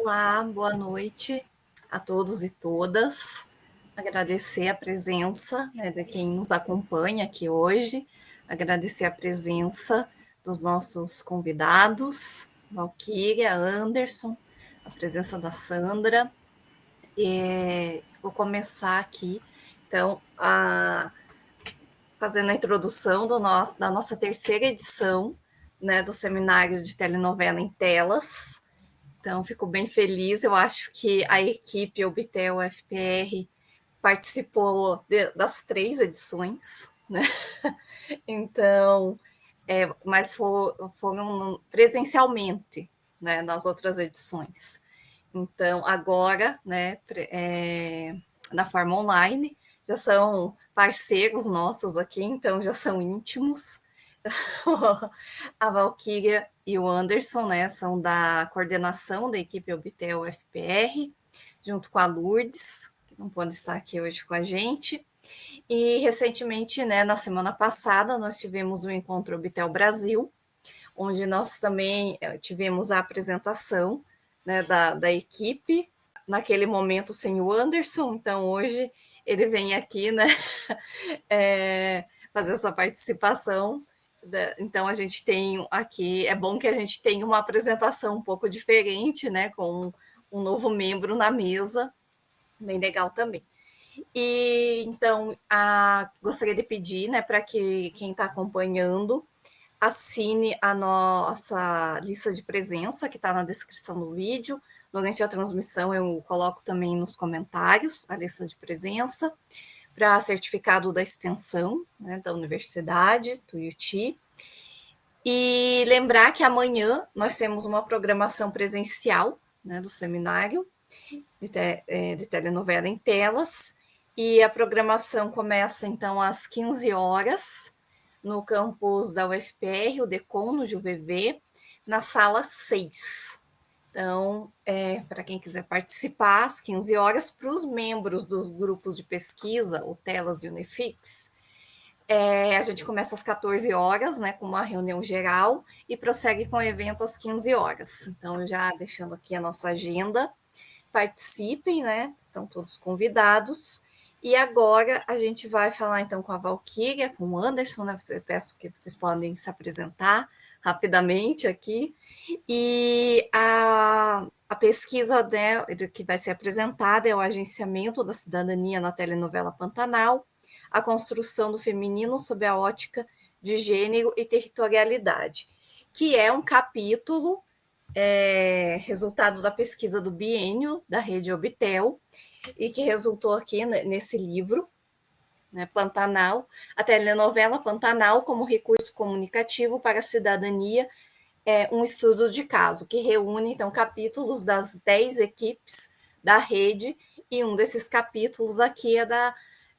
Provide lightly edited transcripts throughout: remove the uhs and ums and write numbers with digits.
Olá, boa noite a todos e todas. Agradecer a presença, né, de quem nos acompanha aqui hoje, agradecer a presença dos nossos convidados, Valquíria, Anderson, a presença da Sandra. Vou começar aqui, então, fazendo a introdução da nossa terceira edição, né, do Seminário de Telenovela em Telas. Então, fico bem feliz. Eu acho que a equipe Obtel FPR participou das 3 edições, né? Então, mas foram presencialmente, né, nas outras edições. Então, agora, né, na forma online, já são parceiros nossos aqui, então já são íntimos. A Valquíria e o Anderson, né, são da coordenação da equipe Obtel FPR, junto com a Lourdes, que não pode estar aqui hoje com a gente. E recentemente, né, na semana passada, nós tivemos o Encontro Obtel Brasil, onde nós também tivemos a apresentação, né, da equipe, naquele momento sem o Anderson, então hoje ele vem aqui, né, fazer essa participação. Então a gente tem aqui, é bom que a gente tenha uma apresentação um pouco diferente, né, com um novo membro na mesa, bem legal também. E então gostaria de pedir, né, para que quem está acompanhando assine a nossa lista de presença, que está na descrição do vídeo. Durante a transmissão, eu coloco também nos comentários a lista de presença, para certificado da extensão, né, da universidade, do UT. E lembrar que amanhã nós temos uma programação presencial, né, do seminário de telenovela em telas, e a programação começa, então, às 15 horas, no campus da UFPR, o DECOM, no JuVV, na sala 6. Então, para quem quiser participar, às 15 horas, para os membros dos grupos de pesquisa, o Telas e o Unifix, a gente começa às 14 horas, né, com uma reunião geral, e prossegue com o evento às 15 horas. Então, já deixando aqui a nossa agenda, participem, né, são todos convidados. E agora a gente vai falar então com a Valquíria, com o Anderson, né? Peço que vocês podem se apresentar rapidamente aqui. E a pesquisa, né, que vai ser apresentada é o agenciamento da cidadania na telenovela Pantanal, a construção do feminino sob a ótica de gênero e territorialidade, que é um capítulo resultado da pesquisa do biênio da Rede Obtel, e que resultou aqui nesse livro, né, Pantanal, a telenovela Pantanal como recurso comunicativo para a cidadania, um estudo de caso, que reúne, então, capítulos das 10 equipes da rede, e um desses capítulos aqui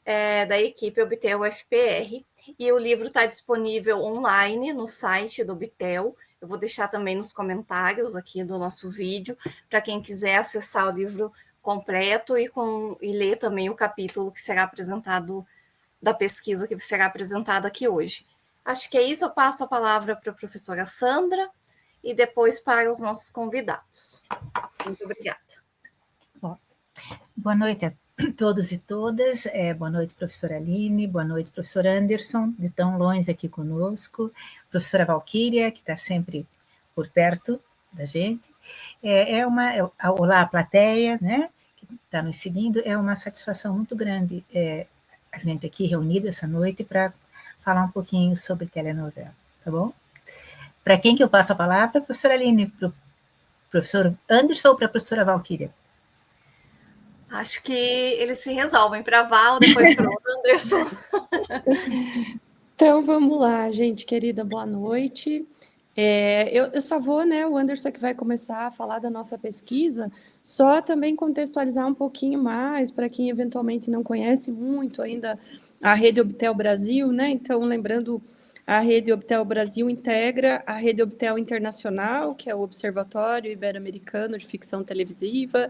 é da equipe Obtel UFPR, e o livro está disponível online no site do Obtel. Eu vou deixar também nos comentários aqui do nosso vídeo, para quem quiser acessar o livro completo e ler também o capítulo que será apresentado, da pesquisa que será apresentada aqui hoje. Acho que é isso. Eu passo a palavra para a professora Sandra e depois para os nossos convidados. Muito obrigada. Bom, boa noite a todos e todas. Boa noite, professora Aline, boa noite, professor Anderson, de tão longe aqui conosco, professora Valquíria, que está sempre por perto da gente. Olá, a plateia, né, que está nos seguindo. É uma satisfação muito grande a gente aqui reunido essa noite para falar um pouquinho sobre telenovela, tá bom? Para quem que eu passo a palavra, professora Aline, para o professor Anderson ou para a professora Valquíria? Acho que eles se resolvem para a Val, depois para o Anderson. Então, vamos lá, gente querida, boa noite. Eu só vou, né, o Anderson que vai começar a falar da nossa pesquisa, só também contextualizar um pouquinho mais, para quem eventualmente não conhece muito ainda a Rede Obtel Brasil, né, então, lembrando, a Rede Obtel Brasil integra a Rede Obtel Internacional, que é o Observatório Ibero-Americano de Ficção Televisiva,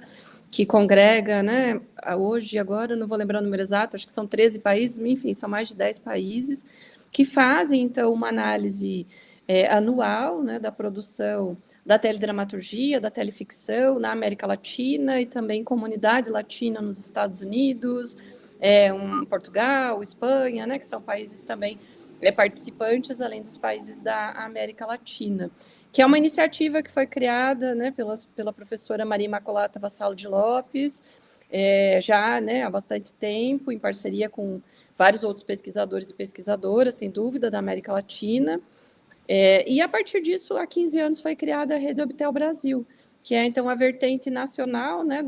que congrega, né, hoje, agora, não vou lembrar o número exato, acho que são 13 países, enfim, são mais de 10 países, que fazem, então, uma análise anual, né, da produção da teledramaturgia, da teleficção na América Latina e também comunidade latina nos Estados Unidos, Portugal, Espanha, né, que são países também participantes, além dos países da América Latina, que é uma iniciativa que foi criada, né, pela professora Maria Imaculata Vassalo de Lopes, já, né, há bastante tempo, em parceria com vários outros pesquisadores e pesquisadoras, sem dúvida, da América Latina. E a partir disso, há 15 anos, foi criada a Rede Obtel Brasil, que é, então, a vertente nacional, né,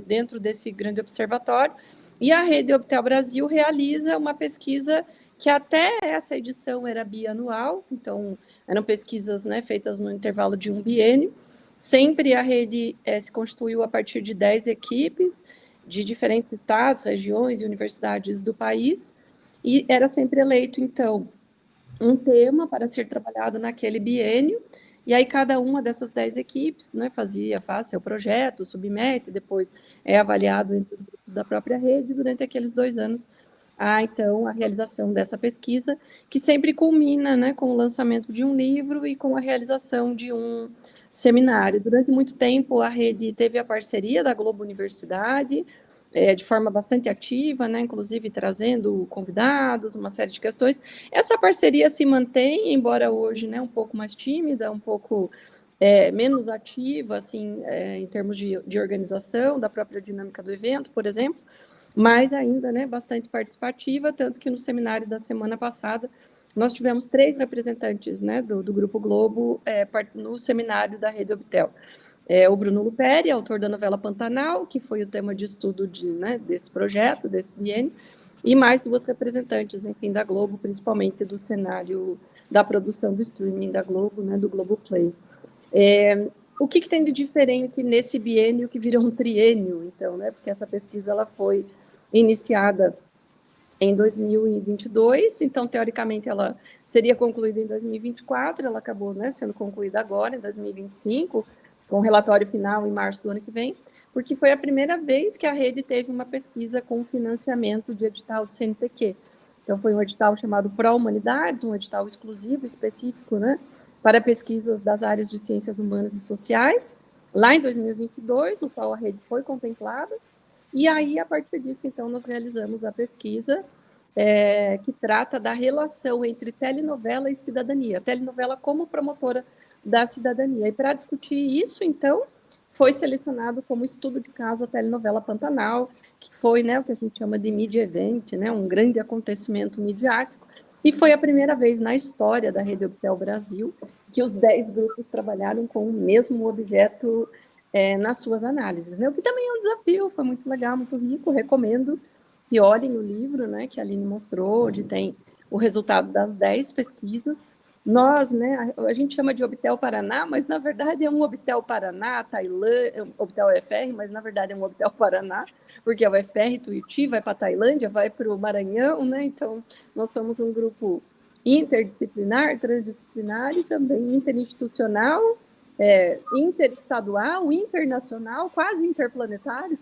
dentro desse grande observatório, e a Rede Obtel Brasil realiza uma pesquisa que até essa edição era bianual, então eram pesquisas, né, feitas no intervalo de um biênio. Sempre a rede se constituiu a partir de 10 equipes de diferentes estados, regiões e universidades do país, e era sempre eleito, então, um tema para ser trabalhado naquele biênio, e aí cada uma dessas 10 equipes, né, faz seu projeto, submete, depois é avaliado entre os grupos da própria rede durante aqueles 2 anos, então, a realização dessa pesquisa, que sempre culmina, né, com o lançamento de um livro e com a realização de um seminário. Durante muito tempo, a rede teve a parceria da Globo Universidade, de forma bastante ativa, né, inclusive trazendo convidados, uma série de questões. Essa parceria se mantém, embora hoje, né, um pouco mais tímida, um pouco menos ativa, assim, em termos de organização, da própria dinâmica do evento, por exemplo, mas ainda, né, bastante participativa, tanto que no seminário da semana passada nós tivemos 3 representantes, né, do Grupo Globo no seminário da Rede Obtel. O Bruno Luperi, autor da novela Pantanal, que foi o tema de estudo desse projeto, desse biênio, e mais 2 representantes, enfim, da Globo, principalmente do cenário da produção do streaming da Globo, né, do Globoplay. O que tem de diferente nesse biênio que virou um triênio, então, né, porque essa pesquisa ela foi iniciada em 2022, então, teoricamente, ela seria concluída em 2024, ela acabou, né, sendo concluída agora, em 2025, com o relatório final em março do ano que vem, porque foi a primeira vez que a rede teve uma pesquisa com financiamento de edital do CNPq. Então, foi um edital chamado Pró-Humanidades, um edital exclusivo, específico, né, para pesquisas das áreas de ciências humanas e sociais, lá em 2022, no qual a rede foi contemplada, e aí, a partir disso, então, nós realizamos a pesquisa que trata da relação entre telenovela e cidadania, telenovela como promotora da cidadania. E para discutir isso, então, foi selecionado como estudo de caso a telenovela Pantanal, que foi, né, o que a gente chama de media event, né, um grande acontecimento midiático, e foi a primeira vez na história da Rede Obtel Brasil que os 10 grupos trabalharam com o mesmo objeto nas suas análises, né? O que também é um desafio, foi muito legal, muito rico, recomendo que olhem o livro, né, que a Aline mostrou, onde tem o resultado das 10 pesquisas. Nós, né, a gente chama de Obtel Paraná, mas na verdade é um Obtel Paraná, Tailândia, Obtel UFR, mas na verdade é um Obtel Paraná, porque a UFR, Tuiuti, vai para a Tailândia, vai para o Maranhão, né? Então, nós somos um grupo interdisciplinar, transdisciplinar e também interinstitucional, interestadual, internacional, quase interplanetário,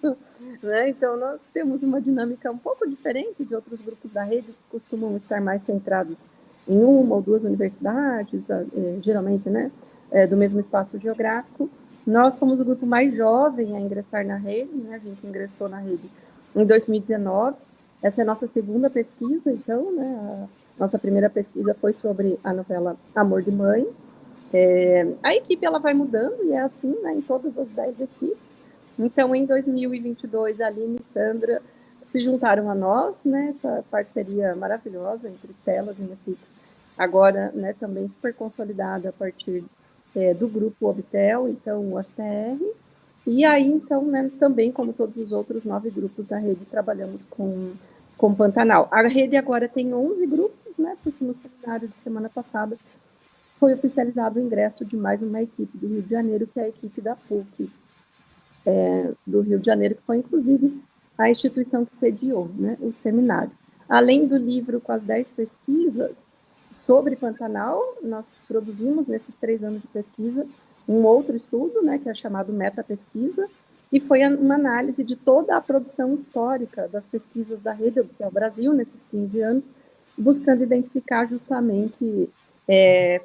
né? Então, nós temos uma dinâmica um pouco diferente de outros grupos da rede, que costumam estar mais centrados em 1 ou 2 universidades, geralmente, né, do mesmo espaço geográfico. Nós somos o grupo mais jovem a ingressar na rede, né? A gente ingressou na rede em 2019, essa é a nossa segunda pesquisa, então, né? A nossa primeira pesquisa foi sobre a novela Amor de Mãe. A equipe ela vai mudando, e é assim, né, em todas as 10 equipes. Então, em 2022, a Aline e Sandra se juntaram a nós, né, essa parceria maravilhosa entre Telas e Netflix, agora, né, também super consolidada a partir do grupo Obtel, então o UFR, e aí, então, né, também, como todos os outros 9 grupos da rede, trabalhamos com Pantanal. A rede agora tem 11 grupos, né, porque no seminário de semana passada foi oficializado o ingresso de mais uma equipe do Rio de Janeiro, que é a equipe da PUC do Rio de Janeiro, que foi, inclusive, a instituição que sediou, né, o seminário. Além do livro com as 10 pesquisas sobre Pantanal, nós produzimos, nesses 3 anos de pesquisa, um outro estudo, né, que é chamado Metapesquisa, e foi uma análise de toda a produção histórica das pesquisas da Rede Obtel Brasil, nesses 15 anos, buscando identificar justamente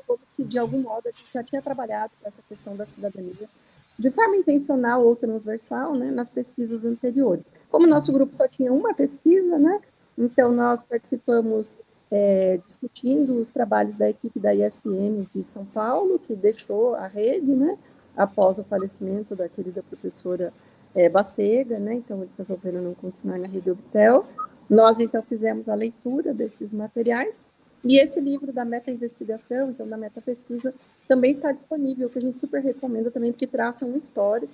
como que, de algum modo, a gente já tinha trabalhado com essa questão da cidadania de forma intencional ou transversal, né, nas pesquisas anteriores. Como nosso grupo só tinha uma pesquisa, né, então nós participamos discutindo os trabalhos da equipe da ESPM de São Paulo, que deixou a rede, né, após o falecimento da querida professora Bacega, né, então eles resolveram não continuar na rede Obtel. Nós, então, fizemos a leitura desses materiais, e esse livro da meta-investigação, então, da meta-pesquisa, também está disponível, que a gente super recomenda também, porque traça um histórico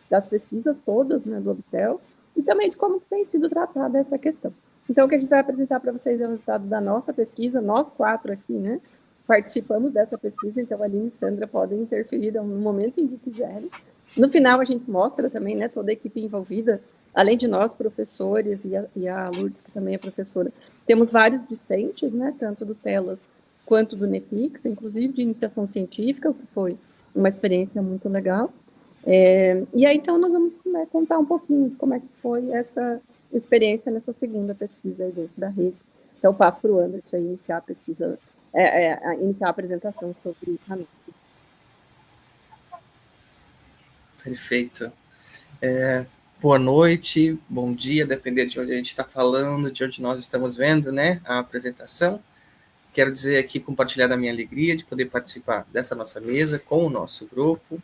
das pesquisas todas, né, do Obtel, e também de como tem sido tratada essa questão. Então, o que a gente vai apresentar para vocês é o resultado da nossa pesquisa, nós 4 aqui, né, participamos dessa pesquisa, então a Aline e Sandra podem interferir no momento em que quiserem. No final, a gente mostra também, né, toda a equipe envolvida, além de nós, professores, e a Lourdes, que também é professora. Temos vários discentes, né, tanto do TELAS quanto do NEFIX, inclusive de iniciação científica, que foi uma experiência muito legal. E aí, então, nós vamos, né, contar um pouquinho de como é que foi essa experiência nessa segunda pesquisa aí dentro da rede. Então, passo para o Anderson aí iniciar a pesquisa, iniciar a apresentação sobre a nossa pesquisa. Perfeito. Boa noite, bom dia, dependendo de onde a gente está falando, de onde nós estamos vendo, né, a apresentação. Quero dizer aqui, compartilhar da minha alegria de poder participar dessa nossa mesa com o nosso grupo.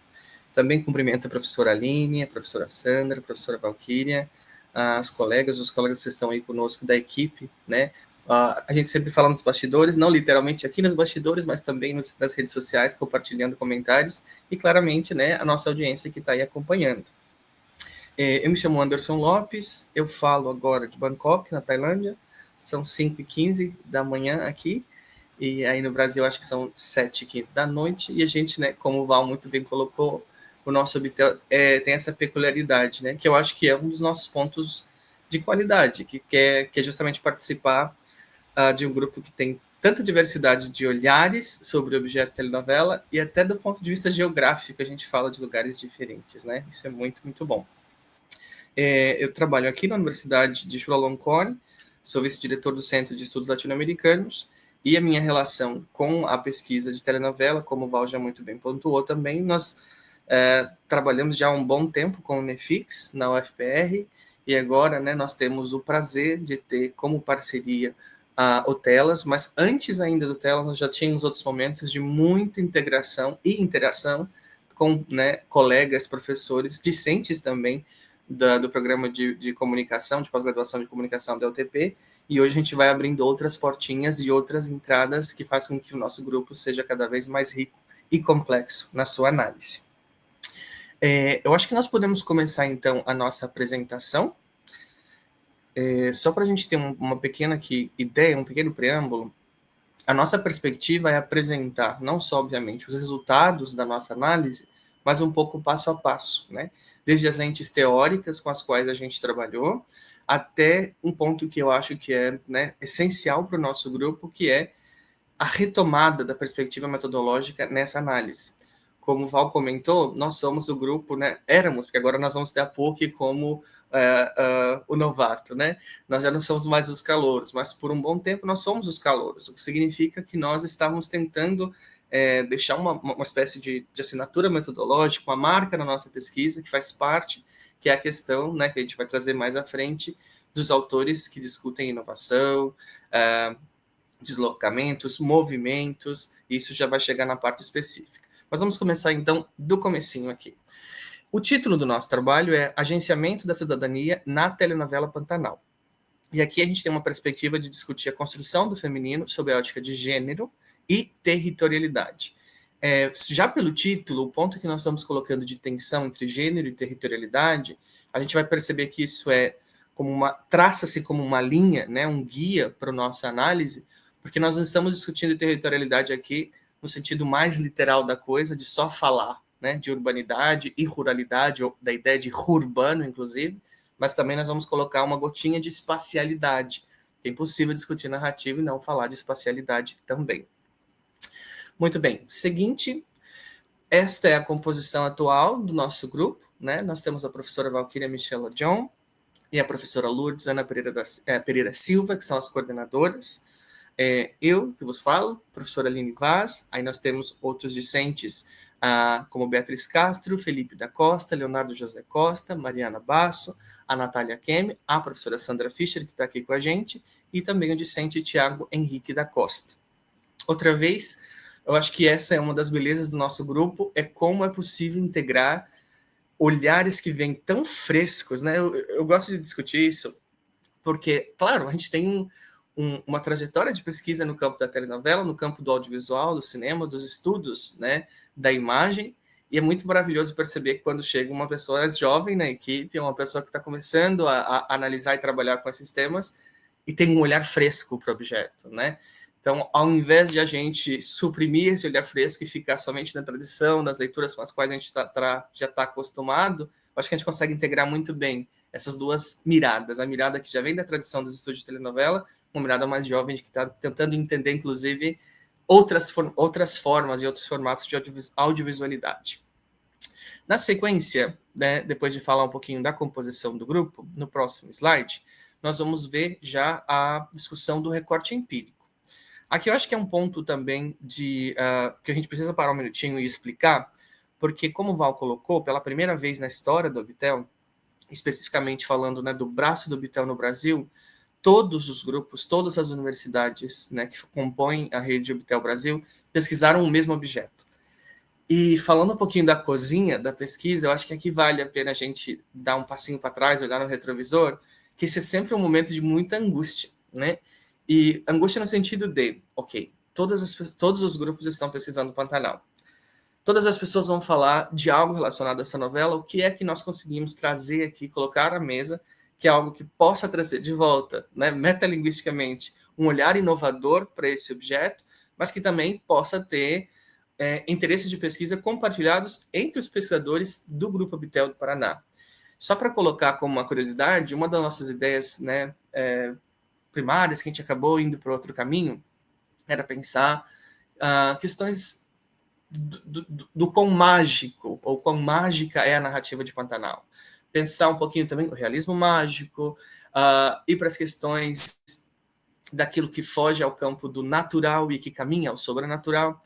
Também cumprimento a professora Aline, a professora Sandra, a professora Valquíria, os colegas que estão aí conosco da equipe, né? A gente sempre fala nos bastidores, não literalmente aqui nos bastidores, mas também nas redes sociais, compartilhando comentários, e claramente, né, a nossa audiência que está aí acompanhando. Eu me chamo Anderson Lopes, eu falo agora de Bangkok, na Tailândia, são 5h15 da manhã aqui, e aí no Brasil acho que são 7h15 da noite, e a gente, né, como o Val muito bem colocou, o nosso Obtel tem essa peculiaridade, né, que eu acho que é um dos nossos pontos de qualidade, que é justamente participar de um grupo que tem tanta diversidade de olhares sobre o objeto telenovela, e até do ponto de vista geográfico, a gente fala de lugares diferentes, né, isso é muito, muito bom. Eu trabalho aqui na Universidade de Chulalongkorn, sou vice-diretor do Centro de Estudos Latino-Americanos, e a minha relação com a pesquisa de telenovela, como o Val já muito bem pontuou também, nós trabalhamos já há um bom tempo com o NEFIX, na UFPR, e agora, né, nós temos o prazer de ter como parceria o TELAS, mas antes ainda do TELAS, nós já tínhamos outros momentos de muita integração e interação com, né, colegas, professores, discentes também, do programa de comunicação, de pós-graduação de comunicação da UTP, e hoje a gente vai abrindo outras portinhas e outras entradas que faz com que o nosso grupo seja cada vez mais rico e complexo na sua análise. Eu acho que nós podemos começar, então, a nossa apresentação. Só para a gente ter uma pequena ideia, um pequeno preâmbulo, a nossa perspectiva é apresentar, não só, obviamente, os resultados da nossa análise, mas um pouco passo a passo, né? Desde as lentes teóricas com as quais a gente trabalhou, até um ponto que eu acho que é, né, essencial para o nosso grupo, que é a retomada da perspectiva metodológica nessa análise. Como o Val comentou, nós somos o grupo, né, éramos, porque agora nós vamos ter a PUC como o novato, né? Nós já não somos mais os calouros, mas por um bom tempo nós fomos os calouros, o que significa que nós estávamos tentando deixar uma espécie de assinatura metodológica, uma marca na nossa pesquisa, que faz parte, que é a questão, né, que a gente vai trazer mais à frente, dos autores que discutem inovação, deslocamentos, movimentos, isso já vai chegar na parte específica. Mas vamos começar, então, do comecinho aqui. O título do nosso trabalho é Agenciamento da Cidadania na Telenovela Pantanal. E aqui a gente tem uma perspectiva de discutir a construção do feminino sob a ótica de gênero e territorialidade. Já pelo título, o ponto que nós estamos colocando de tensão entre gênero e territorialidade, a gente vai perceber que isso traça-se como uma linha, né, um guia para a nossa análise, porque nós não estamos discutindo territorialidade aqui no sentido mais literal da coisa, de só falar, né, de urbanidade e ruralidade, ou da ideia de urbano, inclusive, mas também nós vamos colocar uma gotinha de espacialidade. É impossível discutir narrativa e não falar de espacialidade também. Muito bem, seguinte, esta é a composição atual do nosso grupo, né? Nós temos a professora Valquíria Michela John e a professora Lourdes Ana Pereira Silva, que são as coordenadoras. Eu, que vos falo, professora Aline Vaz, aí nós temos outros discentes, como Beatriz Castro, Felipe da Costa, Leonardo José Costa, Mariana Basso, a Natália Kemi, a professora Sandra Fischer, que está aqui com a gente, e também o discente Tiago Henrique da Costa. Outra vez, eu acho que essa é uma das belezas do nosso grupo, é como é possível integrar olhares que vêm tão frescos, né? Eu gosto de discutir isso, porque, claro, a gente tem uma trajetória de pesquisa no campo da telenovela, no campo do audiovisual, do cinema, dos estudos, né, da imagem, e é muito maravilhoso perceber que quando chega uma pessoa jovem na equipe, uma pessoa que está começando a analisar e trabalhar com esses temas, e tem um olhar fresco para o objeto, né? Então, ao invés de a gente suprimir esse olhar fresco e ficar somente na tradição, nas leituras com as quais a gente já está acostumado, acho que a gente consegue integrar muito bem essas duas miradas. A mirada que já vem da tradição dos estudos de telenovela, uma mirada mais jovem, que está tentando entender, inclusive, outras formas e outros formatos de audiovisualidade. Na sequência, né, depois de falar um pouquinho da composição do grupo, no próximo slide, nós vamos ver já a discussão do recorte empírico. Aqui eu acho que é um ponto também que a gente precisa parar um minutinho e explicar, porque, como o Val colocou, pela primeira vez na história do Obtel, especificamente falando, né, do braço do Obtel no Brasil, todos os grupos, todas as universidades, né, que compõem a rede Obtel Brasil pesquisaram o mesmo objeto. E falando um pouquinho da cozinha, da pesquisa, eu acho que aqui vale a pena a gente dar um passinho para trás, olhar no retrovisor, que esse é sempre um momento de muita angústia, né? E angústia no sentido de, ok, todos os grupos estão pesquisando o Pantanal. Todas as pessoas vão falar de algo relacionado a essa novela, o que é que nós conseguimos trazer aqui, colocar à mesa, que é algo que possa trazer de volta, né, metalinguisticamente, um olhar inovador para esse objeto, mas que também possa ter interesses de pesquisa compartilhados entre os pesquisadores do Grupo Obtel do Paraná. Só para colocar como uma curiosidade, uma das nossas ideias, né, primárias, que a gente acabou indo para outro caminho, era pensar questões do quão mágico ou quão mágica é a narrativa de Pantanal. Pensar um pouquinho também o realismo mágico, ir para as questões daquilo que foge ao campo do natural e que caminha ao sobrenatural.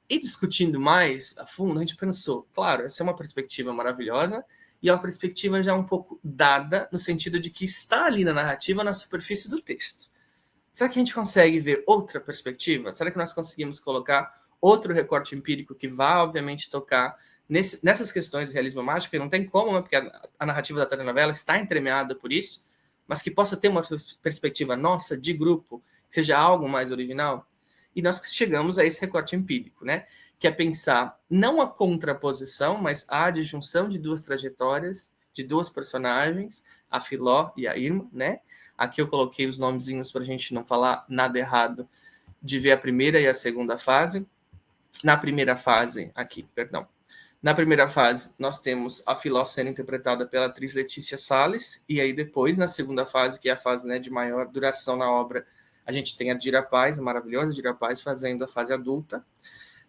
E discutindo mais a fundo, a gente pensou, claro, essa é uma perspectiva maravilhosa e é uma perspectiva já um pouco dada, no sentido de que está ali na narrativa, na superfície do texto. Será que a gente consegue ver outra perspectiva? Será que nós conseguimos colocar outro recorte empírico que vai, obviamente, tocar nessas questões de realismo mágico, e não tem como, né, porque a narrativa da telenovela está entremeada por isso, mas que possa ter uma perspectiva nossa, de grupo, que seja algo mais original? E nós chegamos a esse recorte empírico, né, que é pensar não a contraposição, mas a adjunção de duas trajetórias, de duas personagens, a Filó e a Irma, né? Aqui eu coloquei os nomezinhos para a gente não falar nada errado, de ver a primeira e a segunda fase. Na primeira fase, na primeira fase, nós temos a Filó sendo interpretada pela atriz Letícia Salles, e aí depois, na segunda fase, que é a fase, né, de maior duração na obra, a gente tem a Dira Paz, a maravilhosa Dira Paz, fazendo a fase adulta.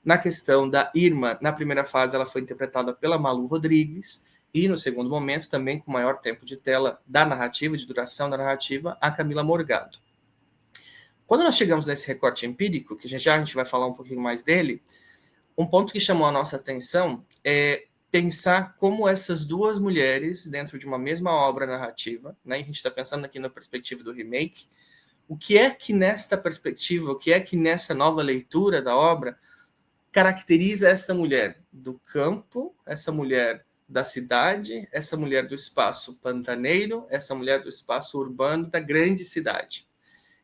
Na questão da Irma, na primeira fase, ela foi interpretada pela Malu Rodrigues, e no segundo momento, também com maior tempo de tela da narrativa, de duração da narrativa, a Camila Morgado. Quando nós chegamos nesse recorte empírico, que já a gente vai falar um pouquinho mais dele, um ponto que chamou a nossa atenção é pensar como essas duas mulheres, dentro de uma mesma obra narrativa, né, e a gente está pensando aqui na perspectiva do remake, o que é que nesta perspectiva, o que é que nessa nova leitura da obra caracteriza essa mulher do campo, essa mulher da cidade, essa mulher do espaço pantaneiro, essa mulher do espaço urbano da grande cidade.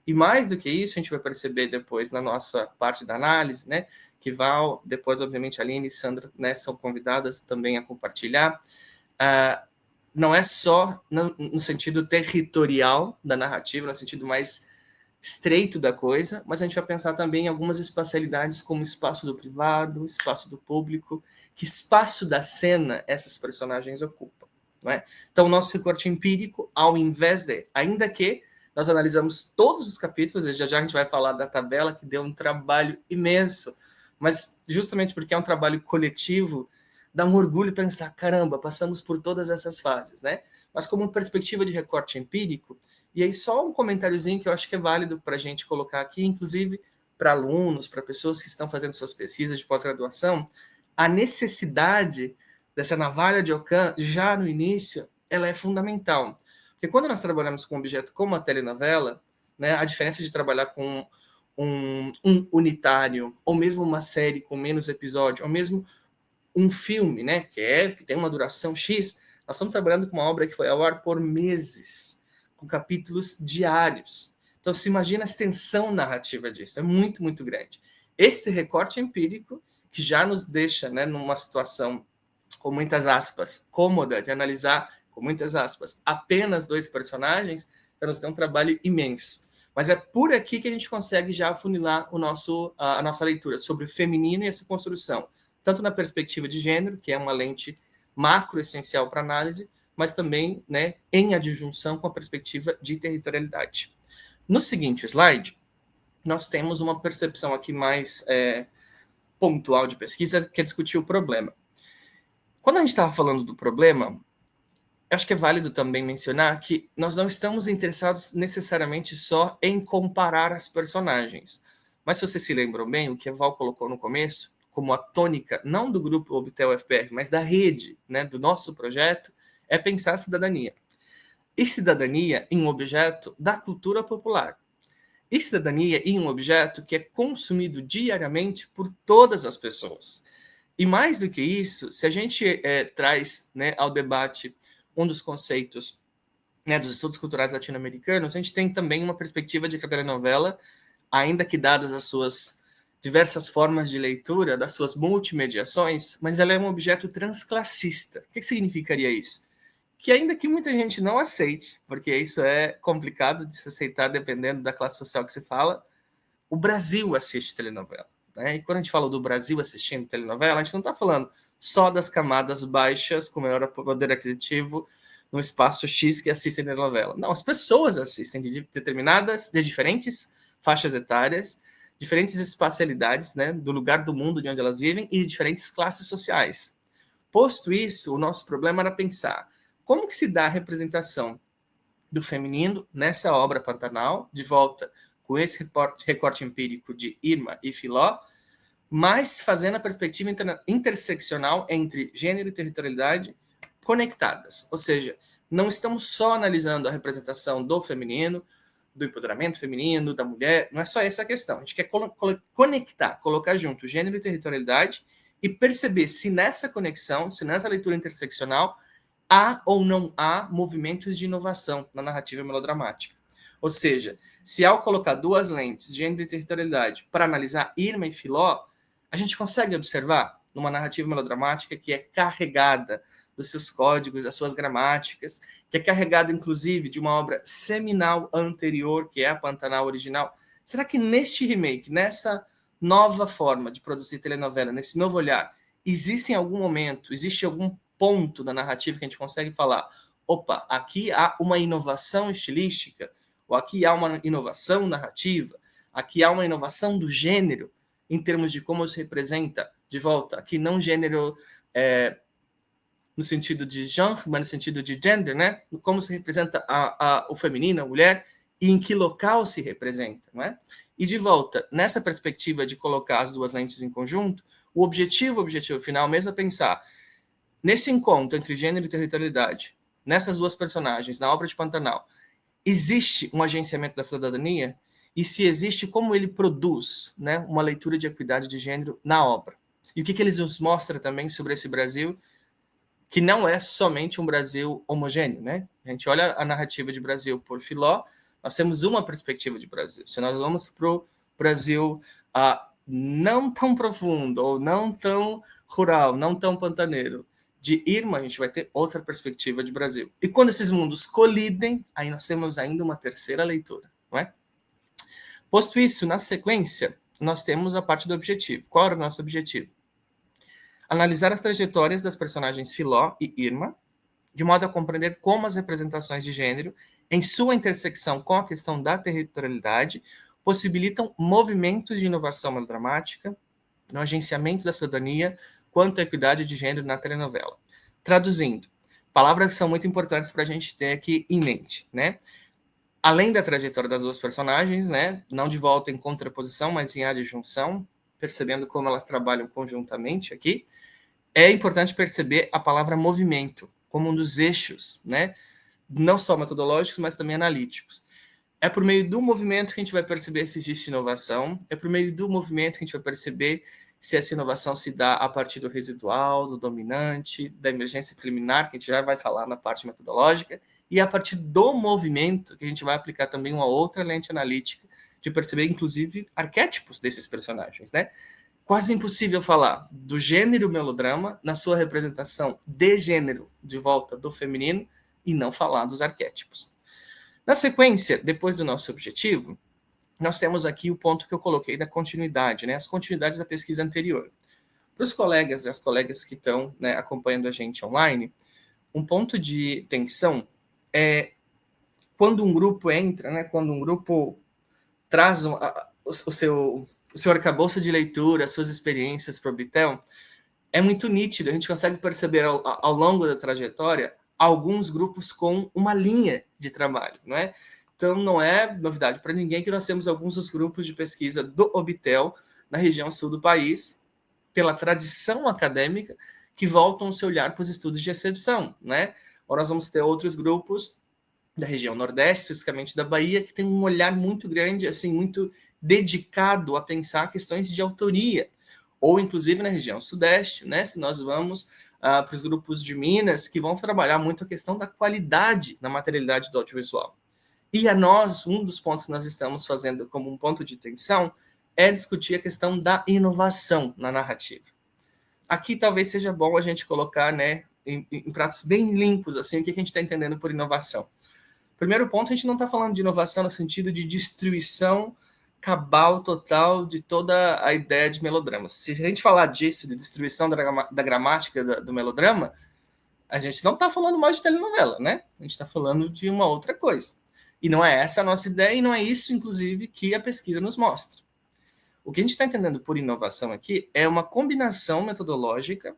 E mais do que isso, a gente vai perceber depois na nossa parte da análise, né, que Val, depois, obviamente, a Aline e Sandra, né, são convidadas também a compartilhar, não é só no sentido territorial da narrativa, no sentido mais estreito da coisa, mas a gente vai pensar também em algumas espacialidades como espaço do privado, espaço do público, que espaço da cena essas personagens ocupam, não é? Então, o nosso recorte empírico, ao invés de, ainda que nós analisamos todos os capítulos, e já a gente vai falar da tabela, que deu um trabalho imenso, mas justamente porque é um trabalho coletivo, dá um orgulho pensar, caramba, passamos por todas essas fases, né? Mas como perspectiva de recorte empírico, E aí só um comentáriozinho que eu acho que é válido para a gente colocar aqui, inclusive para alunos, para pessoas que estão fazendo suas pesquisas de pós-graduação, a necessidade dessa navalha de Ockham, já no início, ela é fundamental. Porque quando nós trabalhamos com um objeto como a telenovela, né, a diferença de trabalhar com um unitário, ou mesmo uma série com menos episódio, ou mesmo um filme, né, que tem uma duração X, nós estamos trabalhando com uma obra que foi ao ar por meses, com capítulos diários. Então, se imagina a extensão narrativa disso, é muito, muito grande. Esse recorte empírico, que já nos deixa, né, numa situação, com muitas aspas, cômoda, de analisar, com muitas aspas, apenas 2 personagens, então nós temos um trabalho imenso. Mas é por aqui que a gente consegue já afunilar a nossa leitura sobre o feminino e essa construção, tanto na perspectiva de gênero, que é uma lente macro essencial para análise, mas também, né, em adjunção com a perspectiva de territorialidade. No seguinte slide, nós temos uma percepção aqui mais pontual de pesquisa, que é discutir o problema. Quando a gente estava falando do problema, acho que é válido também mencionar que nós não estamos interessados necessariamente só em comparar as personagens. Mas se vocês se lembram bem, o que a Val colocou no começo, como a tônica, não do grupo Obtel FPR, mas da rede, né, do nosso projeto, é pensar a cidadania. E cidadania em um objeto da cultura popular. E cidadania em um objeto que é consumido diariamente por todas as pessoas. E mais do que isso, se a gente traz, né, ao debate um dos conceitos, né, dos estudos culturais latino-americanos, a gente tem também uma perspectiva de que a telenovela, ainda que dadas as suas diversas formas de leitura, das suas multimediações, mas ela é um objeto transclassista. O que significaria isso? Que ainda que muita gente não aceite, porque isso é complicado de se aceitar dependendo da classe social que se fala, o Brasil assiste telenovela. Né? E quando a gente fala do Brasil assistindo telenovela, a gente não está falando só das camadas baixas com maior poder aquisitivo no espaço X que assistem telenovela. Não, as pessoas assistem de diferentes faixas etárias, diferentes espacialidades, né, do lugar do mundo de onde elas vivem e de diferentes classes sociais. Posto isso, o nosso problema era pensar como que se dá a representação do feminino nessa obra Pantanal, de volta com esse recorte empírico de Irma e Filó, mas fazendo a perspectiva interseccional entre gênero e territorialidade conectadas. Ou seja, não estamos só analisando a representação do feminino, do empoderamento feminino, da mulher, não é só essa a questão. A gente quer conectar, colocar junto gênero e territorialidade e perceber se nessa conexão, se nessa leitura interseccional, há ou não há movimentos de inovação na narrativa melodramática. Ou seja, se ao colocar 2 lentes, gênero e territorialidade, para analisar Irma e Filó, a gente consegue observar numa narrativa melodramática que é carregada dos seus códigos, das suas gramáticas, que é carregada, inclusive, de uma obra seminal anterior, que é a Pantanal original. Será que neste remake, nessa nova forma de produzir telenovela, nesse novo olhar, existe algum ponto da narrativa que a gente consegue falar, opa, aqui há uma inovação estilística, ou aqui há uma inovação narrativa, aqui há uma inovação do gênero, em termos de como se representa, de volta, aqui não gênero no sentido de genre, mas no sentido de gender, né? Como se representa o feminino, a mulher, e em que local se representa, não é? E de volta, nessa perspectiva de colocar as 2 lentes em conjunto, o objetivo final mesmo é pensar nesse encontro entre gênero e territorialidade, nessas 2 personagens, na obra de Pantanal, existe um agenciamento da cidadania? E se existe, como ele produz, né, uma leitura de equidade de gênero na obra? E o que ele nos mostra também sobre esse Brasil, que não é somente um Brasil homogêneo, né? A gente olha a narrativa de Brasil por Filó, nós temos uma perspectiva de Brasil. Se nós vamos para o Brasil não tão profundo, ou não tão rural, não tão pantaneiro, de Irma, a gente vai ter outra perspectiva de Brasil. E quando esses mundos colidem, aí nós temos ainda uma terceira leitura, não é? Posto isso, na sequência, nós temos a parte do objetivo. Qual era o nosso objetivo? Analisar as trajetórias das personagens Filó e Irma, de modo a compreender como as representações de gênero, em sua intersecção com a questão da territorialidade, possibilitam movimentos de inovação melodramática, no agenciamento da cidadania, quanto à equidade de gênero na telenovela. Traduzindo, palavras que são muito importantes para a gente ter aqui em mente, né? além da trajetória das duas personagens, né, não de volta em contraposição, mas em adjunção, percebendo como elas trabalham conjuntamente aqui, é importante perceber a palavra movimento como um dos eixos, né, não só metodológicos, mas também analíticos. É por meio do movimento que a gente vai perceber se existe inovação, é por meio do movimento que a gente vai perceber se essa inovação se dá a partir do residual, do dominante, da emergência preliminar, que a gente já vai falar na parte metodológica, e a partir do movimento que a gente vai aplicar também uma outra lente analítica de perceber, inclusive, arquétipos desses personagens, né? Quase impossível falar do gênero melodrama na sua representação de gênero, de volta do feminino, e não falar dos arquétipos. Na sequência, depois do nosso objetivo, nós temos aqui o ponto que eu coloquei da continuidade, né? As continuidades da pesquisa anterior. Para os colegas e as colegas que estão, né, acompanhando a gente online, um ponto de tensão é quando um grupo entra, né? Quando um grupo traz o seu arcabouço de leitura, as suas experiências para o Bitel, é muito nítido, a gente consegue perceber ao longo da trajetória alguns grupos com uma linha de trabalho, não é? Então, não é novidade para ninguém que nós temos alguns dos grupos de pesquisa do Obitel na região sul do país, pela tradição acadêmica, que voltam a se olhar para os estudos de excepção, né? Ou nós vamos ter outros grupos da região nordeste, especificamente da Bahia, que tem um olhar muito grande, assim, muito dedicado a pensar questões de autoria, ou inclusive na região sudeste, né? Se nós vamos para os grupos de Minas, que vão trabalhar muito a questão da qualidade na materialidade do audiovisual. E a nós, um dos pontos que nós estamos fazendo como um ponto de tensão é discutir a questão da inovação na narrativa. Aqui talvez seja bom a gente colocar, né, em pratos bem limpos, assim, o que a gente está entendendo por inovação. Primeiro ponto, a gente não está falando de inovação no sentido de destruição cabal total de toda a ideia de melodrama. Se a gente falar disso, de destruição da gramática do melodrama, a gente não está falando mais de telenovela, né? A gente está falando de uma outra coisa. E não é essa a nossa ideia, e não é isso, inclusive, que a pesquisa nos mostra. O que a gente está entendendo por inovação aqui é uma combinação metodológica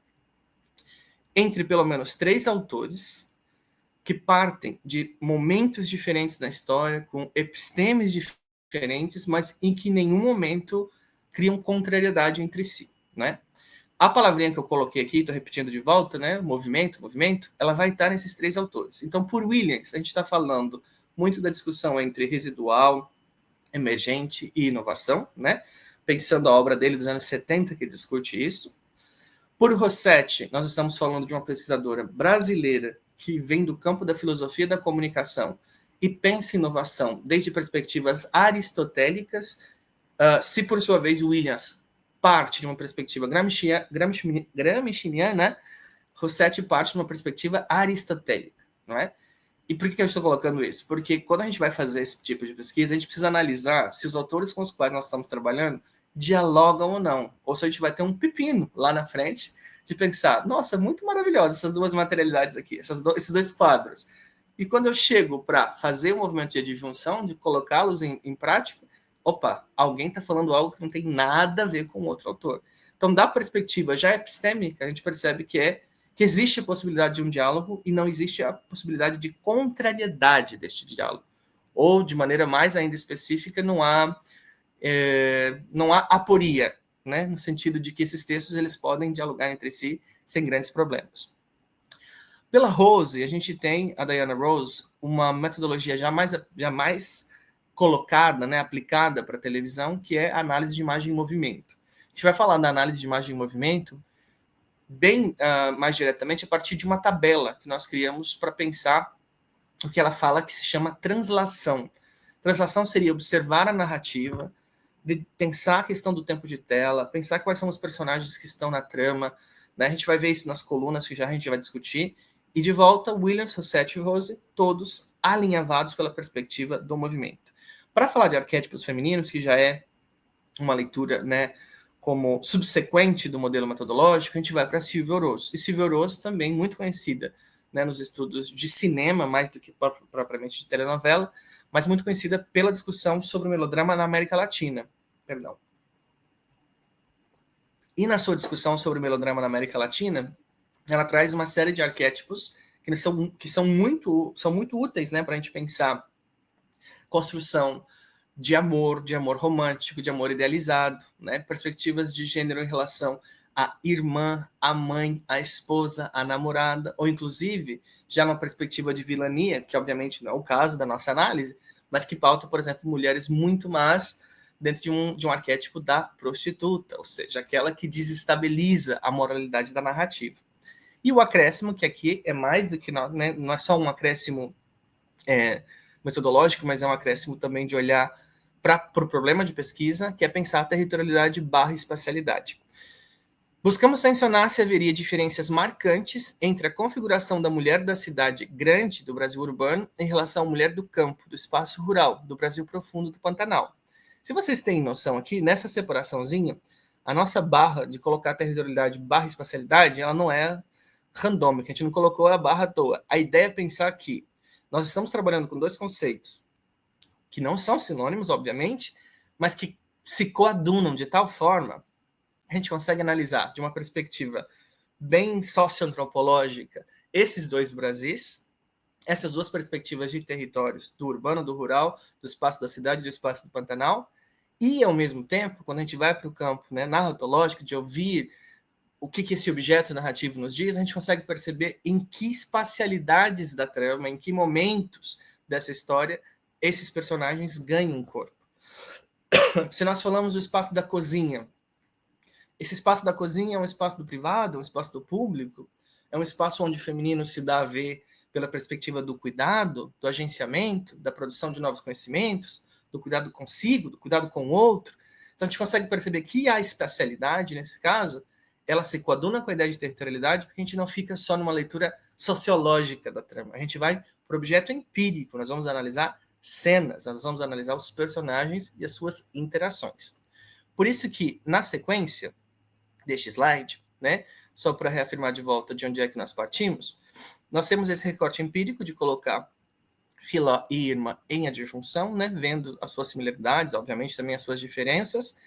entre pelo menos 3 autores que partem de momentos diferentes da história, com epistemes diferentes, mas em que em nenhum momento criam contrariedade entre si, né? A palavrinha que eu coloquei aqui, estou repetindo de volta, né? Movimento, ela vai estar nesses 3 autores. Então, por Williams, a gente está falando muito da discussão entre residual, emergente e inovação, né? Pensando a obra dele dos anos 70, que discute isso. Por Rossetti, nós estamos falando de uma pesquisadora brasileira que vem do campo da filosofia da comunicação e pensa inovação desde perspectivas aristotélicas, se por sua vez Williams parte de uma perspectiva gramsciana, Rossetti parte de uma perspectiva aristotélica, não é? E por que eu estou colocando isso? Porque quando a gente vai fazer esse tipo de pesquisa, a gente precisa analisar se os autores com os quais nós estamos trabalhando dialogam ou não. Ou se a gente vai ter um pepino lá na frente de pensar, nossa, muito maravilhosa essas duas materialidades aqui, esses 2 quadros. E quando eu chego para fazer o movimento de adjunção, de colocá-los em prática, opa, alguém está falando algo que não tem nada a ver com o outro autor. Então, da perspectiva já epistêmica, a gente percebe que existe a possibilidade de um diálogo e não existe a possibilidade de contrariedade deste diálogo. Ou, de maneira mais ainda específica, não há aporia, né? No sentido de que esses textos eles podem dialogar entre si sem grandes problemas. Pela Rose, a gente tem, a Diana Rose, uma metodologia já mais colocada, né, aplicada para a televisão, que é a análise de imagem em movimento. A gente vai falar da análise de imagem em movimento bem mais diretamente a partir de uma tabela que nós criamos para pensar o que ela fala que se chama translação. Translação seria observar a narrativa, de pensar a questão do tempo de tela, pensar quais são os personagens que estão na trama, né? A gente vai ver isso nas colunas que já a gente vai discutir, e de volta, Williams, Rossetti e Rose, todos alinhavados pela perspectiva do movimento. Para falar de arquétipos femininos, que já é uma leitura, né, como subsequente do modelo metodológico, a gente vai para Silvia Orozco. E Silvia Orozco também muito conhecida, né, nos estudos de cinema, mais do que propriamente de telenovela, mas muito conhecida pela discussão sobre o melodrama na América Latina. Perdão. E na sua discussão sobre o melodrama na América Latina, ela traz uma série de arquétipos que são muito úteis, né, para a gente pensar construção de amor romântico, de amor idealizado, né? Perspectivas de gênero em relação à irmã, à mãe, à esposa, à namorada, ou inclusive já numa perspectiva de vilania, que obviamente não é o caso da nossa análise, mas que pauta, por exemplo, mulheres muito más dentro de um arquétipo da prostituta, ou seja, aquela que desestabiliza a moralidade da narrativa. E o acréscimo, que aqui é mais do que, né, não é só um acréscimo metodológico, mas é um acréscimo também de olhar para o problema de pesquisa, que é pensar a territorialidade barra espacialidade. Buscamos tensionar se haveria diferenças marcantes entre a configuração da mulher da cidade grande do Brasil urbano em relação à mulher do campo, do espaço rural, do Brasil profundo do Pantanal. Se vocês têm noção aqui, nessa separaçãozinha, a nossa barra de colocar territorialidade barra espacialidade, ela não é randômica, a gente não colocou a barra à toa. A ideia é pensar que nós estamos trabalhando com dois conceitos que não são sinônimos, obviamente, mas que se coadunam de tal forma, a gente consegue analisar de uma perspectiva bem socioantropológica esses dois Brasis, essas duas perspectivas de territórios, do urbano, do rural, do espaço da cidade e do espaço do Pantanal, e, ao mesmo tempo, quando a gente vai para o campo, né, narratológico, de ouvir o que esse objeto narrativo nos diz, a gente consegue perceber em que espacialidades da trama, em que momentos dessa história, esses personagens ganham um corpo. Se nós falamos do espaço da cozinha, esse espaço da cozinha é um espaço do privado, é um espaço do público, é um espaço onde o feminino se dá a ver pela perspectiva do cuidado, do agenciamento, da produção de novos conhecimentos, do cuidado consigo, do cuidado com o outro. Então a gente consegue perceber que a espacialidade, nesse caso, ela se coaduna com a ideia de territorialidade, porque a gente não fica só numa leitura sociológica da trama. A gente vai para o objeto empírico, nós vamos analisar cenas, nós vamos analisar os personagens e as suas interações. Por isso que, na sequência deste slide, né, só para reafirmar de volta de onde é que nós partimos, nós temos esse recorte empírico de colocar Filó e Irma em adjunção, né, vendo as suas similaridades, obviamente também as suas diferenças,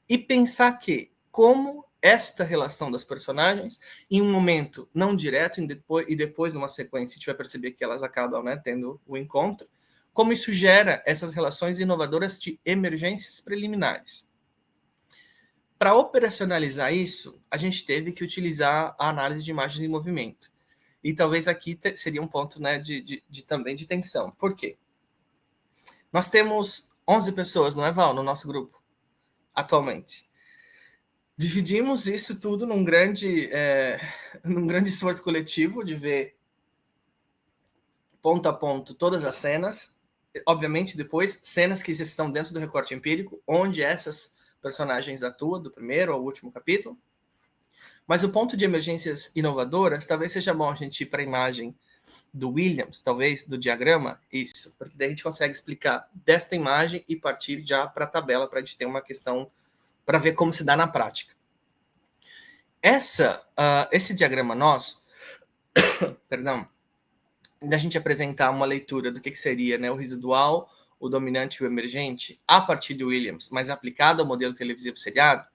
e pensar que, como esta relação das personagens, em um momento não direto, e depois numa sequência, a gente vai perceber que elas acabam, né, tendo o encontro, como isso gera essas relações inovadoras de emergências preliminares. Para operacionalizar isso, a gente teve que utilizar a análise de imagens em movimento. E talvez aqui seria um ponto, né, também de tensão. Por quê? Nós temos 11 pessoas, não é, Val, no nosso grupo, atualmente. Dividimos isso tudo num grande esforço coletivo de ver ponto a ponto todas as cenas, obviamente depois cenas que estão dentro do recorte empírico, onde essas personagens atuam, do primeiro ao último capítulo. Mas o ponto de emergências inovadoras, talvez seja bom a gente ir para a imagem do Williams, talvez, do diagrama, isso, porque daí a gente consegue explicar desta imagem e partir já para a tabela, para a gente ter uma questão, para ver como se dá na prática. Esse diagrama nosso, perdão, da gente apresentar uma leitura do que seria, né, o residual, o dominante e o emergente, a partir de Williams, mas aplicado ao modelo televisivo seriado,